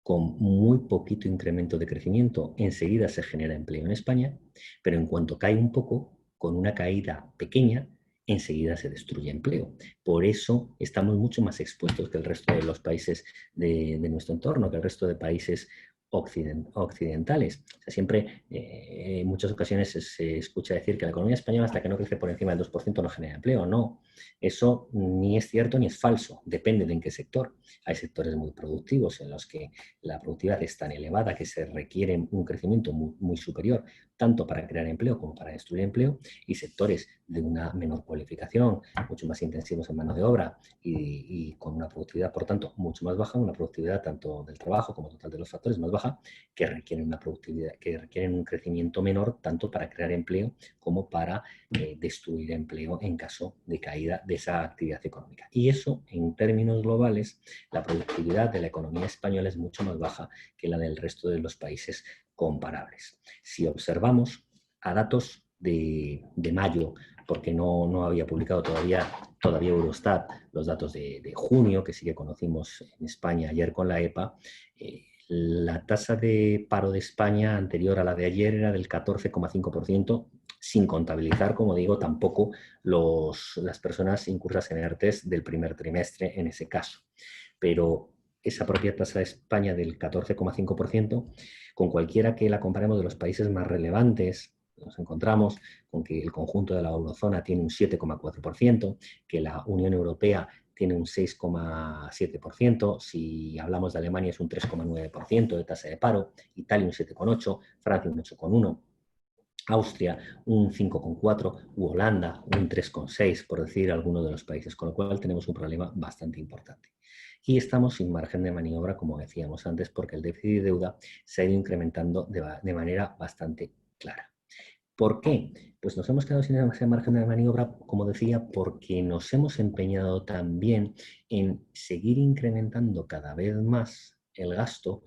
con muy poquito incremento de crecimiento, enseguida se genera empleo en España, pero en cuanto cae un poco, con una caída pequeña, enseguida se destruye empleo. Por eso estamos mucho más expuestos que el resto de los países de nuestro entorno, que el resto de países occidentales. O sea, siempre, en muchas ocasiones se escucha decir que la economía española, hasta que no crece por encima del 2%, no genera empleo. No, eso ni es cierto ni es falso, depende de en qué sector. Hay sectores muy productivos en los que la productividad es tan elevada que se requiere un crecimiento muy superior, tanto para crear empleo como para destruir empleo, y sectores de una menor cualificación, mucho más intensivos en mano de obra y con una productividad, por tanto, mucho más baja, una productividad tanto del trabajo como total de los factores más baja, que requieren una productividad, que requieren un crecimiento menor, tanto para crear empleo como para destruir empleo en caso de caída de esa actividad económica. Y eso, en términos globales, la productividad de la economía española es mucho más baja que la del resto de los países comparables. Si observamos a datos de mayo, porque no había publicado todavía Eurostat los datos de junio, que sí que conocimos en España ayer con la EPA, la tasa de paro de España anterior a la de ayer era del 14,5%, sin contabilizar, como digo, tampoco las personas incursas en ERTES del primer trimestre en ese caso. Pero esa propia tasa de España del 14,5%, con cualquiera que la comparemos de los países más relevantes, nos encontramos con que el conjunto de la eurozona tiene un 7,4%, que la Unión Europea tiene un 6,7%, si hablamos de Alemania es un 3,9% de tasa de paro, Italia un 7,8%, Francia un 8,1%, Austria un 5,4% u Holanda un 3,6%, por decir algunos de los países, con lo cual tenemos un problema bastante importante. Y estamos sin margen de maniobra, como decíamos antes, porque el déficit de deuda se ha ido incrementando de manera bastante clara. ¿Por qué? Pues nos hemos quedado sin ese margen de maniobra, como decía, porque nos hemos empeñado también en seguir incrementando cada vez más el gasto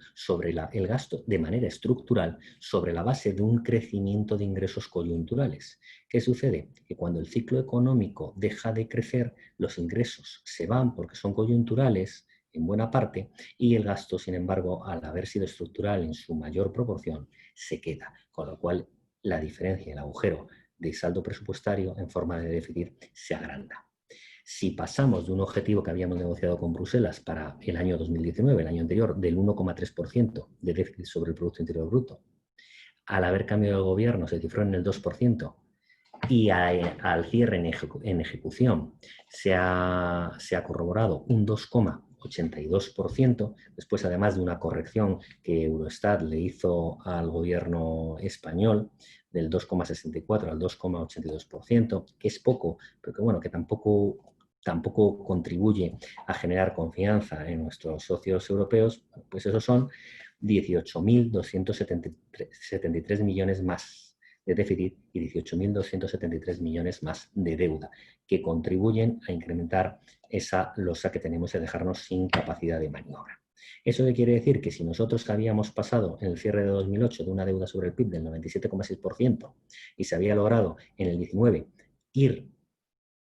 de manera estructural sobre la base de un crecimiento de ingresos coyunturales. ¿Qué sucede? Que cuando el ciclo económico deja de crecer, los ingresos se van porque son coyunturales en buena parte y el gasto, sin embargo, al haber sido estructural en su mayor proporción, se queda, con lo cual la diferencia, el agujero de saldo presupuestario en forma de déficit se agranda. Si pasamos de un objetivo que habíamos negociado con Bruselas para el año 2019, el año anterior, del 1,3% de déficit sobre el Producto Interior Bruto, al haber cambiado el gobierno se cifró en el 2%, y al cierre en ejecución se ha corroborado un 2,82%, después además de una corrección que Eurostat le hizo al gobierno español del 2,64 al 2,82%, que es poco, pero que, bueno, que tampoco contribuye a generar confianza en nuestros socios europeos. Pues esos son 18.273 millones más de déficit y 18.273 millones más de deuda, que contribuyen a incrementar esa losa que tenemos de dejarnos sin capacidad de maniobra. ¿Eso qué quiere decir? Que si nosotros habíamos pasado en el cierre de 2008 de una deuda sobre el PIB del 97,6% y se había logrado en el 19 ir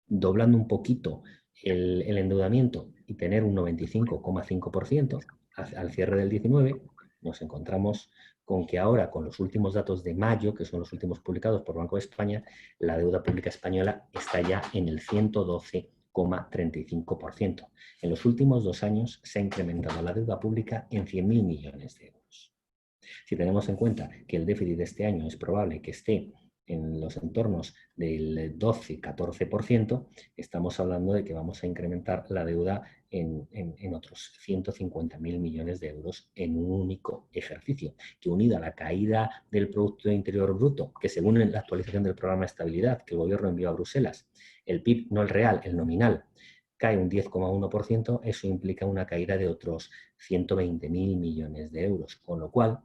doblando un poquito el endeudamiento y tener un 95,5% al cierre del 19, nos encontramos con que ahora, con los últimos datos de mayo, que son los últimos publicados por Banco de España, la deuda pública española está ya en el 112,35%. En los últimos 2 años se ha incrementado la deuda pública en 100.000 millones de euros. Si tenemos en cuenta que el déficit de este año es probable que esté en los entornos del 12-14%, estamos hablando de que vamos a incrementar la deuda en otros 150.000 millones de euros en un único ejercicio, que unido a la caída del Producto Interior Bruto, que según la actualización del programa de estabilidad que el Gobierno envió a Bruselas, el PIB, no el real, el nominal, cae un 10,1%, eso implica una caída de otros 120.000 millones de euros, con lo cual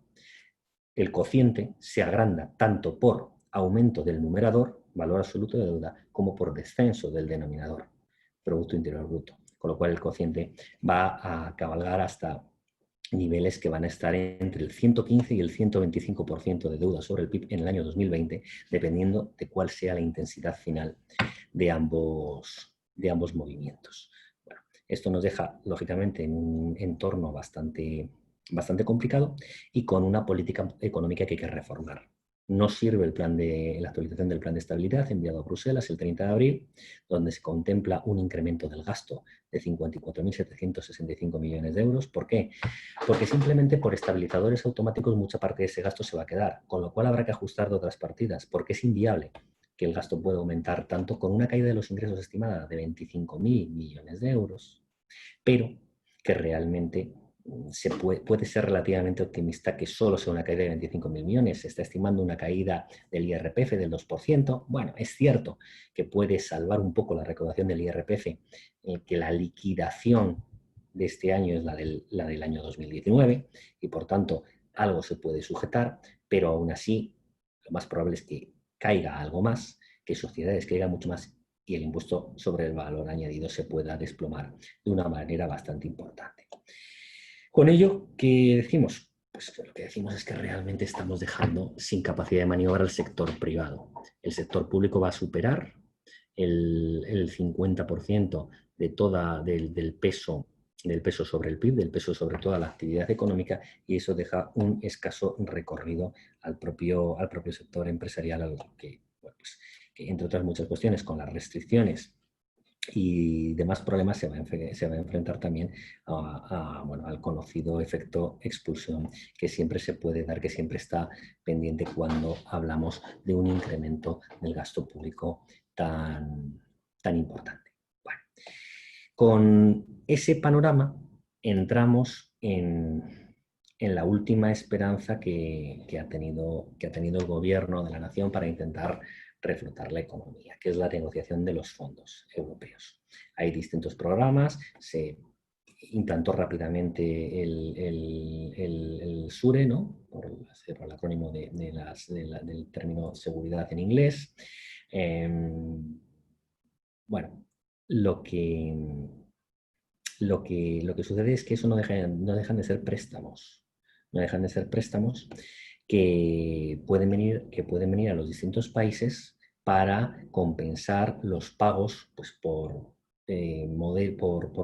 el cociente se agranda tanto por aumento del numerador, valor absoluto de deuda, como por descenso del denominador, Producto Interior Bruto. Con lo cual el cociente va a cabalgar hasta niveles que van a estar entre el 115 y el 125% de deuda sobre el PIB en el año 2020, dependiendo de cuál sea la intensidad final de ambos movimientos. Bueno, esto nos deja, lógicamente, en un entorno bastante complicado y con una política económica que hay que reformar. No sirve la actualización del plan de estabilidad enviado a Bruselas el 30 de abril, donde se contempla un incremento del gasto de 54.765 millones de euros. ¿Por qué? Porque simplemente por estabilizadores automáticos mucha parte de ese gasto se va a quedar, con lo cual habrá que ajustar de otras partidas, porque es inviable que el gasto pueda aumentar tanto con una caída de los ingresos estimada de 25.000 millones de euros, pero que realmente puede ser relativamente optimista que solo sea una caída de 25.000 millones. Se está estimando una caída del IRPF del 2%. Bueno, es cierto que puede salvar un poco la recaudación del IRPF, que la liquidación de este año es la del año 2019 y por tanto algo se puede sujetar, pero aún así lo más probable es que caiga algo más, que sociedades caigan mucho más y el impuesto sobre el valor añadido se pueda desplomar de una manera bastante importante. Con ello, ¿qué decimos? Pues que lo que decimos es que realmente estamos dejando sin capacidad de maniobra al sector privado. El sector público va a superar el 50% del peso sobre el PIB, del peso sobre toda la actividad económica, y eso deja un escaso recorrido al propio sector empresarial, que entre otras muchas cuestiones, con las restricciones y demás problemas se va a enfrentar también al conocido efecto expulsión que siempre se puede dar, que siempre está pendiente cuando hablamos de un incremento del gasto público tan importante. Bueno, con ese panorama entramos en la última esperanza que ha tenido el Gobierno de la Nación para intentar reflotar la economía, que es la negociación de los fondos europeos. Hay distintos programas, se implantó rápidamente el SURE, ¿no? por el acrónimo del término seguridad en inglés. Bueno, lo que sucede es que eso no dejan de ser préstamos. No dejan de ser préstamos que pueden venir a los distintos países para compensar los pagos por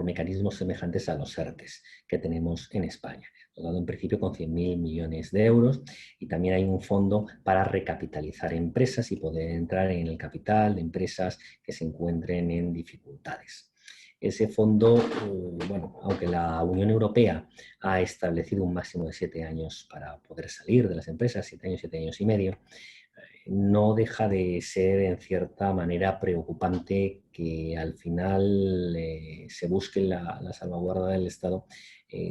mecanismos semejantes a los ERTES que tenemos en España, dado en principio con 100.000 millones de euros, y también hay un fondo para recapitalizar empresas y poder entrar en el capital de empresas que se encuentren en dificultades. Ese fondo, aunque la Unión Europea ha establecido un máximo de 7 años para poder salir de las empresas, 7 años y medio, no deja de ser en cierta manera preocupante que al final se busque la salvaguarda del Estado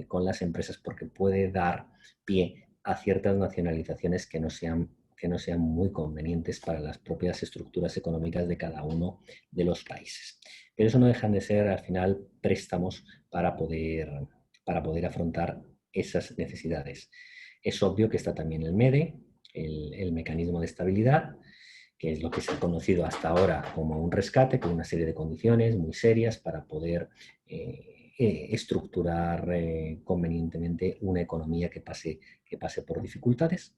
con las empresas, porque puede dar pie a ciertas nacionalizaciones que no sean muy convenientes para las propias estructuras económicas de cada uno de los países. Pero eso no dejan de ser al final préstamos para poder afrontar esas necesidades. Es obvio que está también el MEDE, el mecanismo de estabilidad, que es lo que se ha conocido hasta ahora como un rescate, con una serie de condiciones muy serias para poder estructurar convenientemente una economía que pase por dificultades.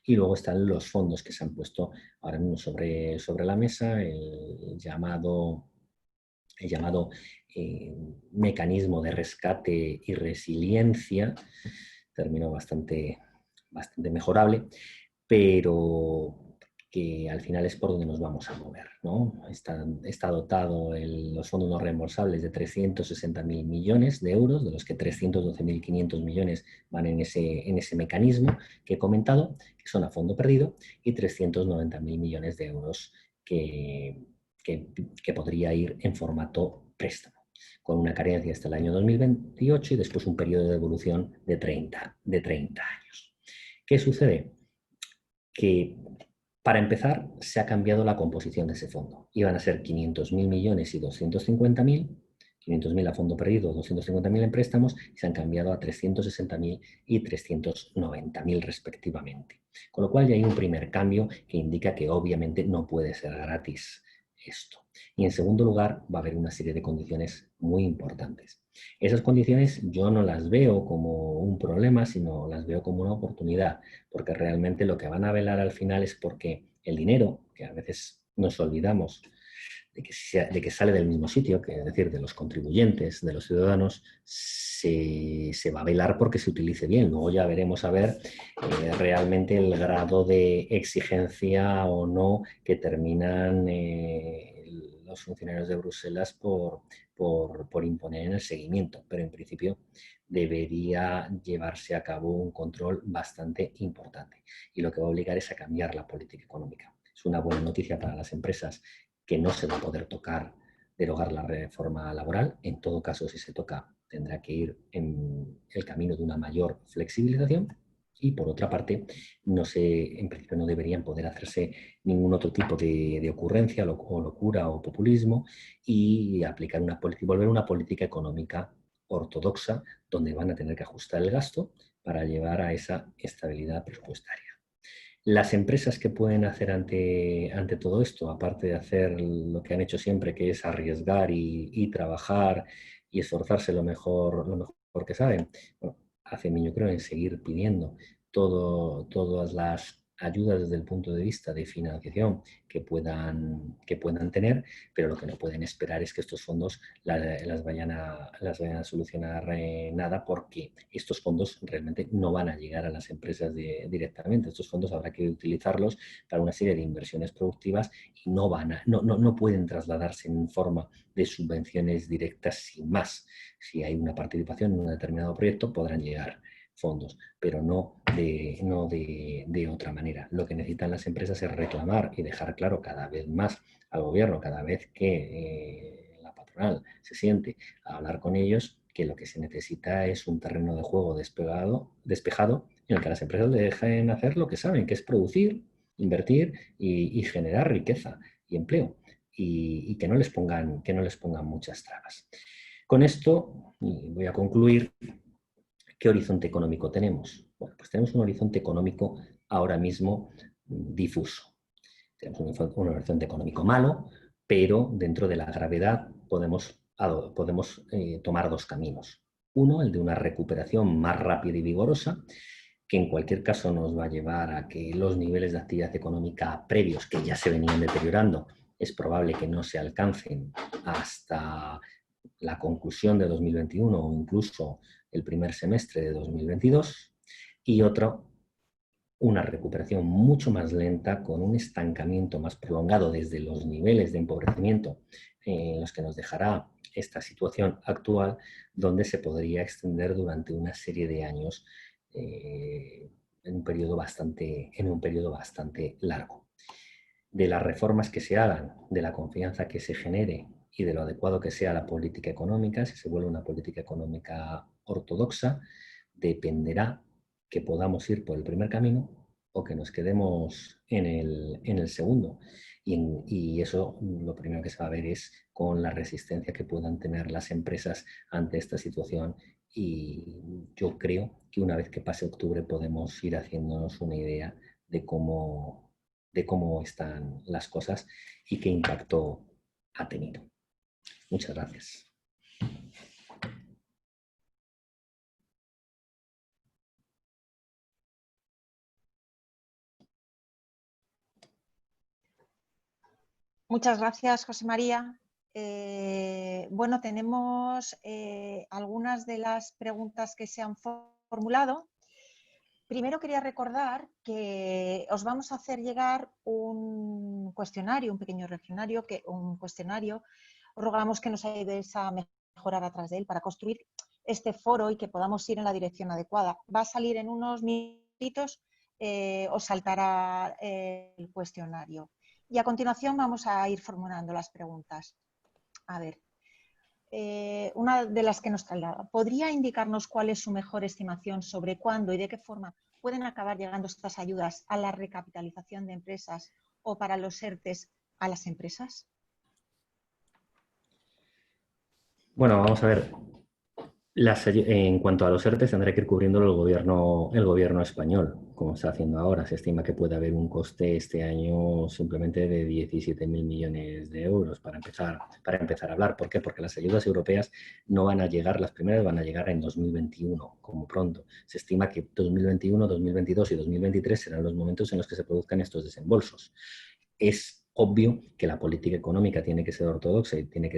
Y luego están los fondos que se han puesto ahora mismo sobre la mesa, el llamado mecanismo de rescate y resiliencia, término bastante bastante mejorable, pero que al final es por donde nos vamos a mover, ¿no? Está dotado los fondos no reembolsables de 360.000 millones de euros, de los que 312.500 millones van en ese mecanismo que he comentado, que son a fondo perdido, y 390.000 millones de euros que podría ir en formato préstamo, con una carencia hasta el año 2028 y después un periodo de evolución de 30 años. ¿Qué sucede? Que para empezar se ha cambiado la composición de ese fondo. Iban a ser 500.000 millones y 250.000, 500.000 a fondo perdido, 250.000 en préstamos, y se han cambiado a 360.000 y 390.000 respectivamente. Con lo cual ya hay un primer cambio que indica que obviamente no puede ser gratis esto. Y en segundo lugar va a haber una serie de condiciones muy importantes. Esas condiciones yo no las veo como un problema, sino las veo como una oportunidad, porque realmente lo que van a velar al final es porque el dinero, que a veces nos olvidamos de que sale del mismo sitio, que es decir, de los contribuyentes, de los ciudadanos, se va a velar porque se utilice bien. Luego ya veremos a ver realmente el grado de exigencia o no que terminan los funcionarios de Bruselas por imponer en el seguimiento, pero en principio debería llevarse a cabo un control bastante importante, y lo que va a obligar es a cambiar la política económica. Es una buena noticia para las empresas que no se va a poder derogar la reforma laboral. En todo caso, si se toca, tendrá que ir en el camino de una mayor flexibilización. Y por otra parte, en principio no deberían poder hacerse ningún otro tipo de ocurrencia o locura o populismo, y aplicar volver una política económica ortodoxa, donde van a tener que ajustar el gasto para llevar a esa estabilidad presupuestaria. Las empresas que pueden hacer ante todo esto, aparte de hacer lo que han hecho siempre, que es arriesgar y trabajar y esforzarse lo mejor que saben, bueno, hace yo creo en seguir pidiendo todas las ayudas desde el punto de vista de financiación que puedan tener, pero lo que no pueden esperar es que estos fondos las vayan a solucionar nada, porque estos fondos realmente no van a llegar a las empresas directamente. Estos fondos habrá que utilizarlos para una serie de inversiones productivas y no pueden trasladarse en forma de subvenciones directas sin más. Si hay una participación en un determinado proyecto, podrán llegar fondos, pero no de otra manera. Lo que necesitan las empresas es reclamar y dejar claro cada vez más al gobierno, cada vez que la patronal se siente a hablar con ellos, que lo que se necesita es un terreno de juego despejado en el que las empresas le dejen hacer lo que saben, que es producir, invertir y generar riqueza y empleo, y que no les pongan muchas trabas. Con esto voy a concluir. ¿Qué horizonte económico tenemos? Bueno, pues tenemos un horizonte económico ahora mismo difuso. Tenemos un horizonte económico malo, pero dentro de la gravedad podemos tomar dos caminos. Uno, el de una recuperación más rápida y vigorosa, que en cualquier caso nos va a llevar a que los niveles de actividad económica previos, que ya se venían deteriorando, es probable que no se alcancen hasta la conclusión de 2021 o incluso el primer semestre de 2022, y otro, una recuperación mucho más lenta, con un estancamiento más prolongado desde los niveles de empobrecimiento en los que nos dejará esta situación actual, donde se podría extender durante una serie de años en un periodo bastante largo. De las reformas que se hagan, de la confianza que se genere y de lo adecuado que sea la política económica, si se vuelve una política económica ortodoxa, dependerá que podamos ir por el primer camino o que nos quedemos en el segundo. Y eso lo primero que se va a ver es con la resistencia que puedan tener las empresas ante esta situación, y yo creo que una vez que pase octubre podemos ir haciéndonos una idea de cómo están las cosas y qué impacto ha tenido. Muchas gracias. Muchas gracias, José María. Bueno, tenemos algunas de las preguntas que se han formulado. Primero quería recordar que os vamos a hacer llegar un cuestionario, un pequeño cuestionario. Os rogamos que nos ayudéis a mejorar a través de él para construir este foro y que podamos ir en la dirección adecuada. Va a salir en unos minutitos, os saltará el cuestionario. Y a continuación vamos a ir formulando las preguntas. A ver, una de las que nos traslada. ¿Podría indicarnos cuál es su mejor estimación sobre cuándo y de qué forma pueden acabar llegando estas ayudas a la recapitalización de empresas o para los ERTEs a las empresas? Bueno, vamos a ver. En cuanto a los ERTE, tendrá que ir cubriéndolo el gobierno español, como está haciendo ahora. Se estima que puede haber un coste este año simplemente de 17.000 millones de euros para empezar a hablar. ¿Por qué? Porque las ayudas europeas no van a llegar, las primeras van a llegar en 2021, como pronto. Se estima que 2021, 2022 y 2023 serán los momentos en los que se produzcan estos desembolsos. Es obvio que la política económica tiene que ser ortodoxa y tiene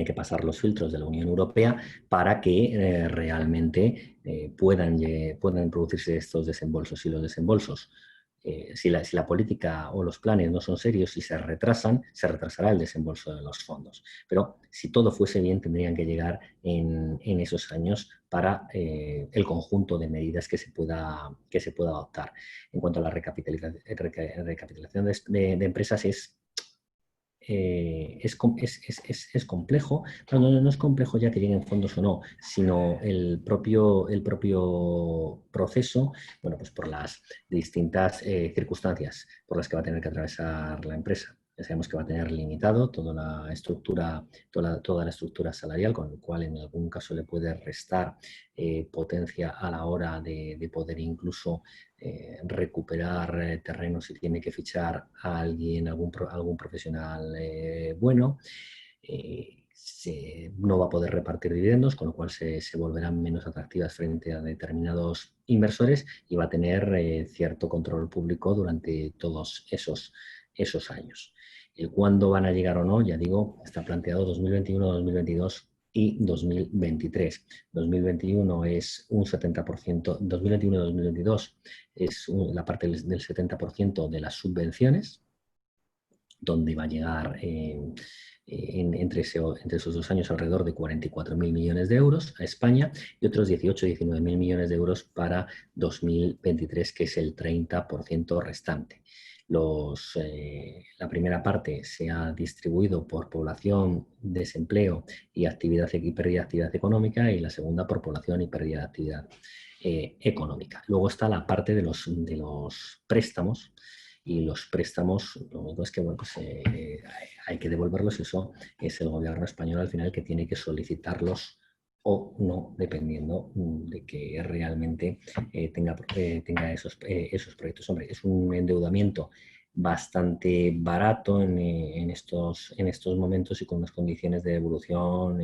que pasar los filtros de la Unión Europea para que realmente puedan producirse estos desembolsos. Y los desembolsos, si la política o los planes no son serios y se retrasan, se retrasará el desembolso de los fondos. Pero si todo fuese bien, tendrían que llegar en esos años para el conjunto de medidas que se pueda adoptar. En cuanto a la recapitalización de empresas, es complejo, pero no es complejo ya que lleguen fondos o no, sino el propio proceso, bueno, pues por las distintas circunstancias por las que va a tener que atravesar la empresa. Ya sabemos que va a tener limitado toda la estructura salarial, con lo cual en algún caso le puede restar potencia a la hora de poder incluso recuperar terreno si tiene que fichar a alguien, algún profesional bueno. No va a poder repartir dividendos, con lo cual se volverán menos atractivas frente a determinados inversores y va a tener cierto control público durante todos esos años. El cuándo van a llegar o no, ya digo, está planteado 2021, 2022 y 2023. 2021 es un 70%, 2021 y 2022 es la parte del 70% de las subvenciones, donde va a llegar entre esos 2 años alrededor de 44.000 millones de euros a España y otros 18-19.000 millones de euros para 2023, que es el 30% restante. La primera parte se ha distribuido por población, desempleo y pérdida de actividad económica, y la segunda por población y pérdida de actividad económica. Luego está la parte de los préstamos, y los préstamos, lo único es que bueno, pues, hay que devolverlos, y eso es el gobierno español al final que tiene que solicitarlos o no, dependiendo de que realmente tenga esos proyectos. Hombre, es un endeudamiento bastante barato en estos momentos y con unas condiciones de devolución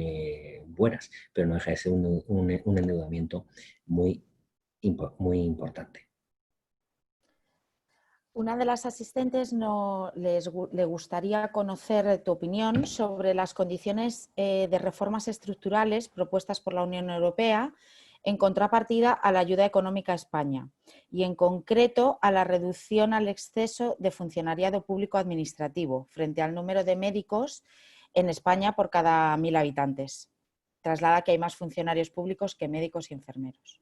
buenas, pero no deja de ser un endeudamiento muy importante. Una de las asistentes le gustaría conocer tu opinión sobre las condiciones de reformas estructurales propuestas por la Unión Europea en contrapartida a la ayuda económica a España y en concreto a la reducción al exceso de funcionariado público administrativo frente al número de médicos en España por cada 1.000 habitantes. Traslada que hay más funcionarios públicos que médicos y enfermeros.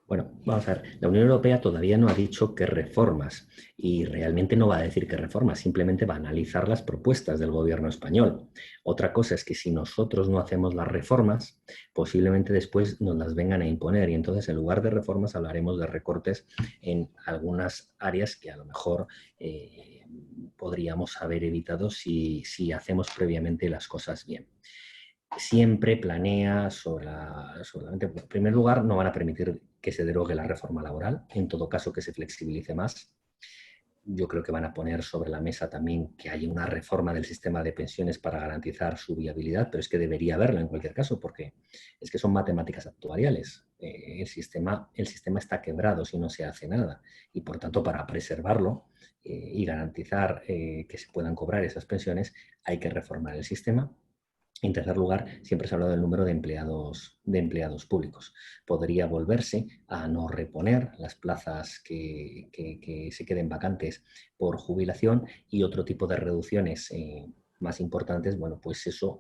Bueno, vamos a ver, la Unión Europea todavía no ha dicho qué reformas, y realmente no va a decir qué reformas, simplemente va a analizar las propuestas del gobierno español. Otra cosa es que si nosotros no hacemos las reformas, posiblemente después nos las vengan a imponer, y entonces en lugar de reformas hablaremos de recortes en algunas áreas que a lo mejor podríamos haber evitado si hacemos previamente las cosas bien. Siempre planea solamente, en primer lugar, no van a permitir que se derogue la reforma laboral, en todo caso que se flexibilice más. Yo creo que van a poner sobre la mesa también que haya una reforma del sistema de pensiones para garantizar su viabilidad, pero es que debería haberla en cualquier caso, porque es que son matemáticas actuariales. El sistema está quebrado si no se hace nada, y por tanto para preservarlo y garantizar que se puedan cobrar esas pensiones hay que reformar el sistema. En tercer lugar, siempre se ha hablado del número de empleados públicos. Podría volverse a no reponer las plazas que se queden vacantes por jubilación y otro tipo de reducciones más importantes. Bueno, pues eso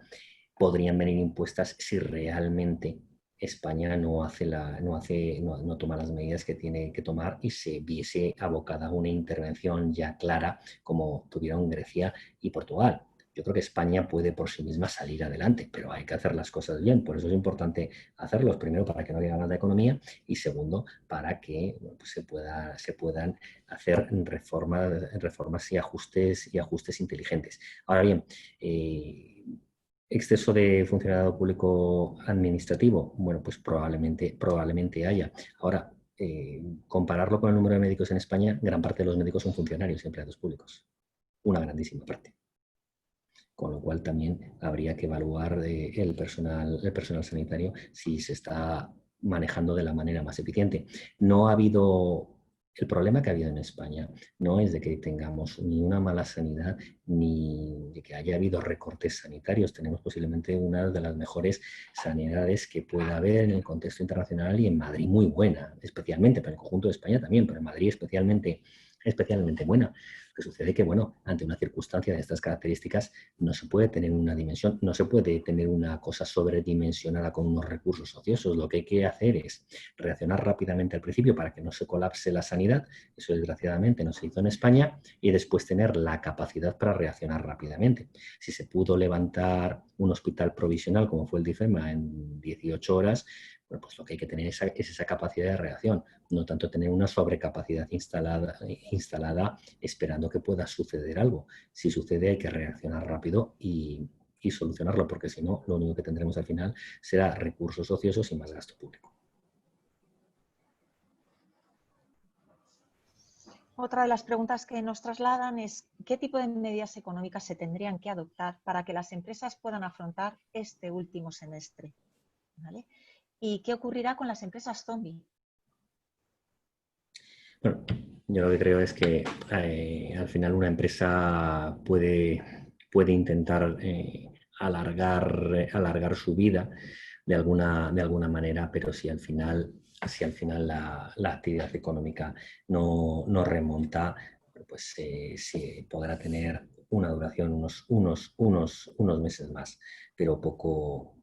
podrían venir impuestas si realmente España no toma las medidas que tiene que tomar y se viese abocada a una intervención ya clara como tuvieron Grecia y Portugal. Yo creo que España puede por sí misma salir adelante, pero hay que hacer las cosas bien. Por eso es importante hacerlos, primero para que no haya ganas de economía y segundo para que pues se puedan hacer reformas y ajustes inteligentes. Ahora bien, ¿exceso de funcionariado público administrativo? Bueno, pues probablemente haya. Ahora, compararlo con el número de médicos en España, gran parte de los médicos son funcionarios y empleados públicos. Una grandísima parte. Con lo cual también habría que evaluar el personal sanitario si se está manejando de la manera más eficiente. No ha habido... El problema que ha habido en España no es de que tengamos ni una mala sanidad ni de que haya habido recortes sanitarios. Tenemos posiblemente una de las mejores sanidades que pueda haber en el contexto internacional y en Madrid muy buena, especialmente, pero en el conjunto de España también, pero en Madrid especialmente buena. Lo que sucede que, bueno, ante una circunstancia de estas características no se puede tener una dimensión, no se puede tener una cosa sobredimensionada con unos recursos ociosos. Lo que hay que hacer es reaccionar rápidamente al principio para que no se colapse la sanidad. Eso desgraciadamente no se hizo en España y después tener la capacidad para reaccionar rápidamente. Si se pudo levantar un hospital provisional como fue el de IFEMA en 18 horas, bueno, pues lo que hay que tener es esa capacidad de reacción, no tanto tener una sobrecapacidad instalada esperando que pueda suceder algo. Si sucede hay que reaccionar rápido y solucionarlo, porque si no, lo único que tendremos al final será recursos ociosos y más gasto público. Otra de las preguntas que nos trasladan es ¿qué tipo de medidas económicas se tendrían que adoptar para que las empresas puedan afrontar este último semestre? ¿Vale? ¿Y qué ocurrirá con las empresas zombie? Bueno, yo lo que creo es que al final una empresa puede intentar alargar su vida de alguna manera, pero si al final la actividad económica no remonta, pues sí podrá tener una duración unos meses más, pero poco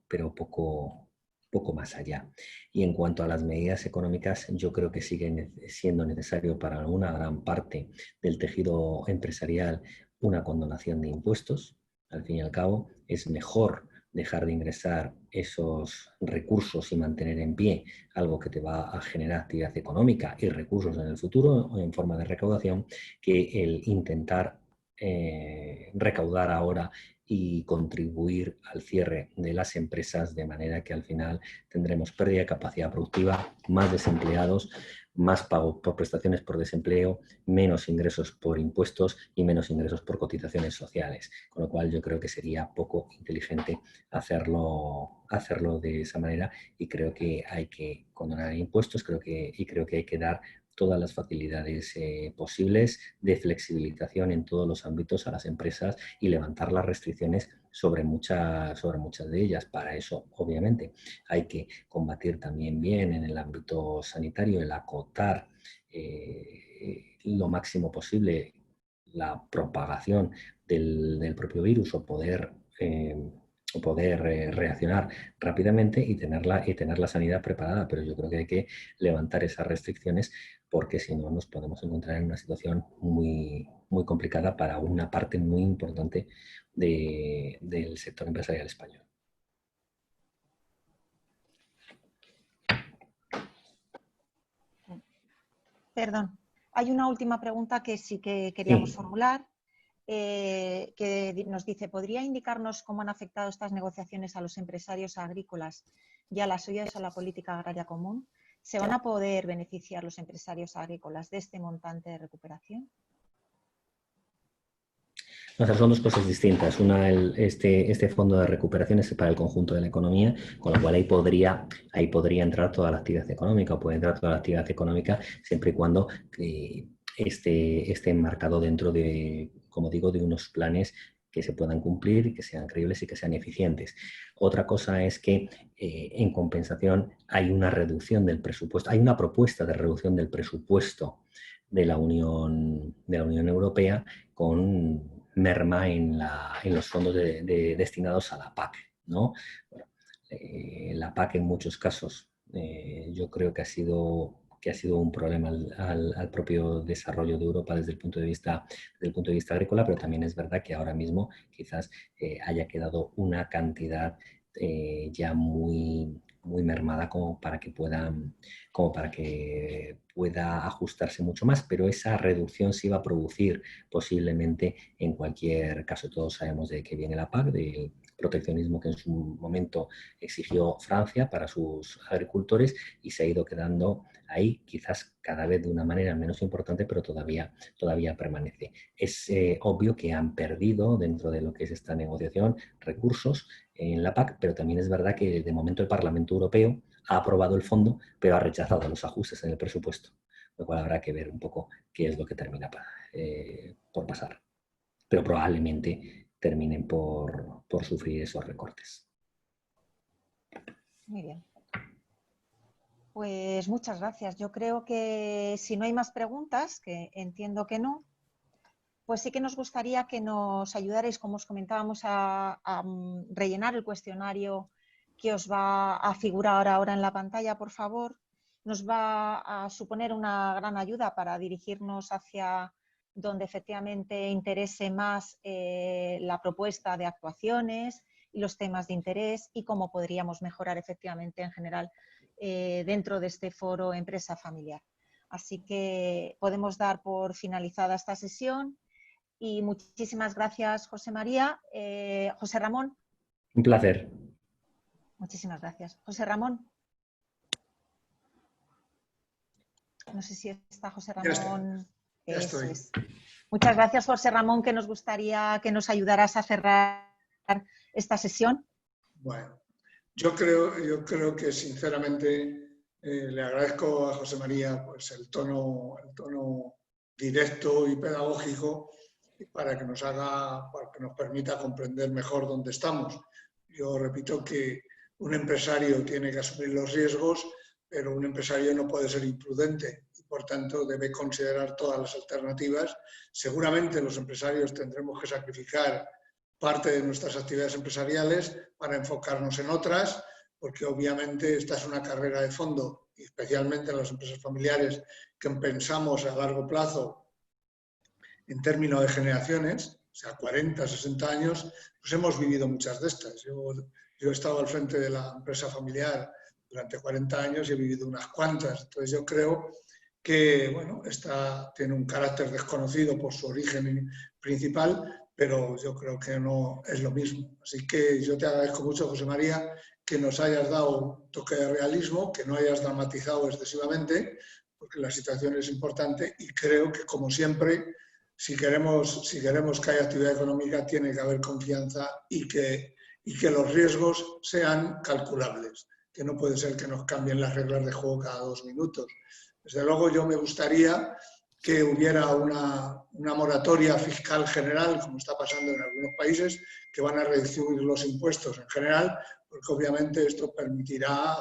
más allá. Y en cuanto a las medidas económicas, yo creo que sigue siendo necesario para una gran parte del tejido empresarial una condonación de impuestos. Al fin y al cabo, es mejor dejar de ingresar esos recursos y mantener en pie algo que te va a generar actividad económica y recursos en el futuro en forma de recaudación que el intentar recaudar ahora y contribuir al cierre de las empresas, de manera que al final tendremos pérdida de capacidad productiva, más desempleados, más pago por prestaciones por desempleo, menos ingresos por impuestos y menos ingresos por cotizaciones sociales. Con lo cual yo creo que sería poco inteligente hacerlo de esa manera y creo que hay que condonar impuestos, creo que hay que dar todas las facilidades posibles de flexibilización en todos los ámbitos a las empresas y levantar las restricciones sobre muchas de ellas. Para eso, obviamente, hay que combatir también bien en el ámbito sanitario, el acotar lo máximo posible la propagación del propio virus o poder reaccionar rápidamente y tener la sanidad preparada, pero yo creo que hay que levantar esas restricciones porque si no nos podemos encontrar en una situación muy, muy complicada para una parte muy importante del sector empresarial español. Perdón, hay una última pregunta que sí que queríamos formular, que nos dice, ¿podría indicarnos cómo han afectado estas negociaciones a los empresarios agrícolas y a las subidas a la política agraria común? ¿Se van a poder beneficiar los empresarios agrícolas de este montante de recuperación? O sea, son dos cosas distintas. Una, este fondo de recuperación es para el conjunto de la economía, con lo cual ahí podría entrar toda la actividad económica, o puede entrar toda la actividad económica siempre y cuando esté enmarcado dentro de, como digo, de unos planes que se puedan cumplir y que sean creíbles y que sean eficientes. Otra cosa es que en compensación hay una reducción del presupuesto, hay una propuesta de reducción del presupuesto de la Unión Europea con merma en los fondos destinados a la PAC, ¿no? Bueno, la PAC en muchos casos yo creo que ha sido un problema al propio desarrollo de Europa desde el punto de vista agrícola, pero también es verdad que ahora mismo quizás haya quedado una cantidad ya muy mermada como para que pueda ajustarse mucho más, pero esa reducción se iba a producir posiblemente en cualquier caso. Todos sabemos de qué viene la PAC, del proteccionismo que en su momento exigió Francia para sus agricultores y se ha ido quedando ahí, quizás cada vez de una manera menos importante, pero todavía permanece. Es obvio que han perdido dentro de lo que es esta negociación recursos en la PAC, pero también es verdad que de momento el Parlamento Europeo ha aprobado el fondo, pero ha rechazado los ajustes en el presupuesto, lo cual habrá que ver un poco qué es lo que termina por pasar. Pero probablemente terminen por sufrir esos recortes. Muy bien. Pues muchas gracias. Yo creo que si no hay más preguntas, que entiendo que no, pues sí que nos gustaría que nos ayudarais, como os comentábamos, a rellenar el cuestionario que os va a figurar ahora en la pantalla, por favor. Nos va a suponer una gran ayuda para dirigirnos hacia donde efectivamente interese más la propuesta de actuaciones y los temas de interés y cómo podríamos mejorar efectivamente en general dentro de este foro Empresa Familiar. Así que podemos dar por finalizada esta sesión y muchísimas gracias, José María. José Ramón. Un placer. Muchísimas gracias. José Ramón. No sé si está José Ramón. Ya estoy. Muchas gracias, José Ramón, que nos gustaría que nos ayudaras a cerrar esta sesión. Bueno, yo creo que sinceramente le agradezco a José María pues, el tono directo y pedagógico para que nos permita comprender mejor dónde estamos. Yo repito que un empresario tiene que asumir los riesgos, pero un empresario no puede ser imprudente y, por tanto, debe considerar todas las alternativas. Seguramente los empresarios tendremos que sacrificar parte de nuestras actividades empresariales para enfocarnos en otras, porque obviamente esta es una carrera de fondo, y especialmente en las empresas familiares que pensamos a largo plazo en términos de generaciones, o sea, 40, 60 años, pues hemos vivido muchas de estas. Yo he estado al frente de la empresa familiar durante 40 años y he vivido unas cuantas. Entonces yo creo que, bueno, esta tiene un carácter desconocido por su origen principal, pero yo creo que no es lo mismo. Así que yo te agradezco mucho, José María, que nos hayas dado un toque de realismo, que no hayas dramatizado excesivamente, porque la situación es importante y creo que, como siempre, si queremos que haya actividad económica, tiene que haber confianza y que los riesgos sean calculables, que no puede ser que nos cambien las reglas de juego cada 2 minutos. Desde luego, yo me gustaría que hubiera una moratoria fiscal general, como está pasando en algunos países, que van a reducir los impuestos en general, porque obviamente esto permitirá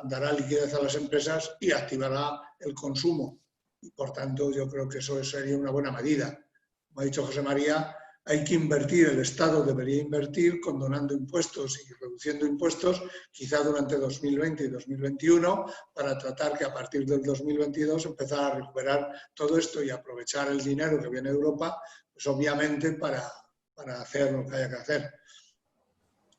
dará liquidez a las empresas y activará el consumo. Y por tanto, yo creo que eso sería una buena medida. Como ha dicho José María, hay que invertir, el Estado debería invertir condonando impuestos y reduciendo impuestos, quizá durante 2020 y 2021, para tratar que a partir del 2022 empezar a recuperar todo esto y aprovechar el dinero que viene de Europa, pues obviamente para hacer lo que haya que hacer.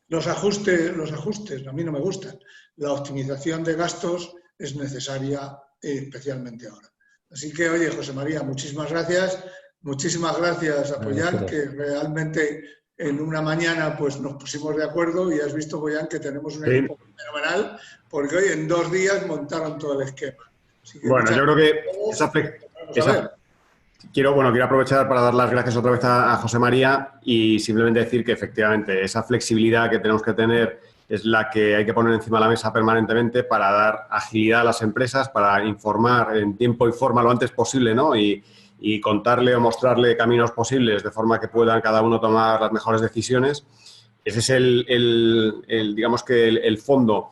Los ajustes a mí no me gustan. La optimización de gastos es necesaria, especialmente ahora. Así que, oye, José María, muchísimas gracias. Muchísimas gracias, Apoyán, que realmente en una mañana pues nos pusimos de acuerdo y has visto, Apoyán, que tenemos un equipo fenomenal, porque hoy en 2 días montaron todo el esquema. Bueno, yo creo que quiero aprovechar para dar las gracias otra vez a José María y simplemente decir que efectivamente esa flexibilidad que tenemos que tener es la que hay que poner encima de la mesa permanentemente para dar agilidad a las empresas, para informar en tiempo y forma lo antes posible, ¿no? Y y contarle o mostrarle caminos posibles de forma que puedan cada uno tomar las mejores decisiones. Ese es digamos que el fondo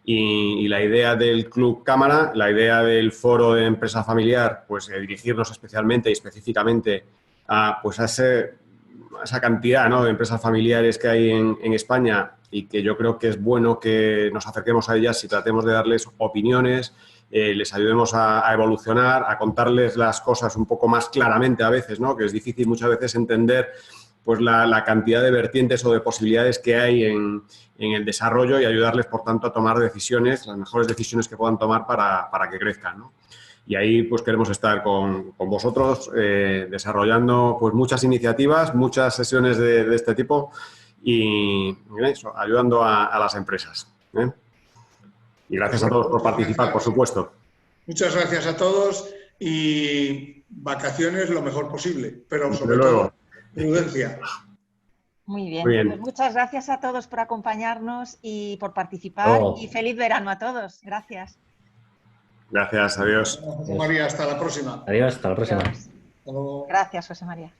y la idea del Club Cámara, la idea del foro de empresa familiar, pues dirigirnos especialmente y específicamente a esa cantidad, ¿no?, de empresas familiares que hay en España, y que yo creo que es bueno que nos acerquemos a ellas y tratemos de darles opiniones, les ayudemos a evolucionar, a contarles las cosas un poco más claramente a veces, ¿no?, que es difícil muchas veces entender pues la cantidad de vertientes o de posibilidades que hay en el desarrollo, y ayudarles, por tanto, a tomar decisiones, las mejores decisiones que puedan tomar para que crezcan, ¿no? Y ahí pues queremos estar con vosotros desarrollando pues muchas iniciativas, muchas sesiones de este tipo, y eso, ayudando a las empresas, ¿eh? Y gracias a todos por participar, por supuesto. Muchas gracias a todos y vacaciones lo mejor posible, pero sobre luego, todo prudencia. Muy bien. Muy bien. Pues muchas gracias a todos por acompañarnos y por participar, y feliz verano a todos. Gracias. Gracias, adiós. José María, hasta la próxima. Adiós, hasta la próxima. Adiós. Hasta luego. Gracias, José María.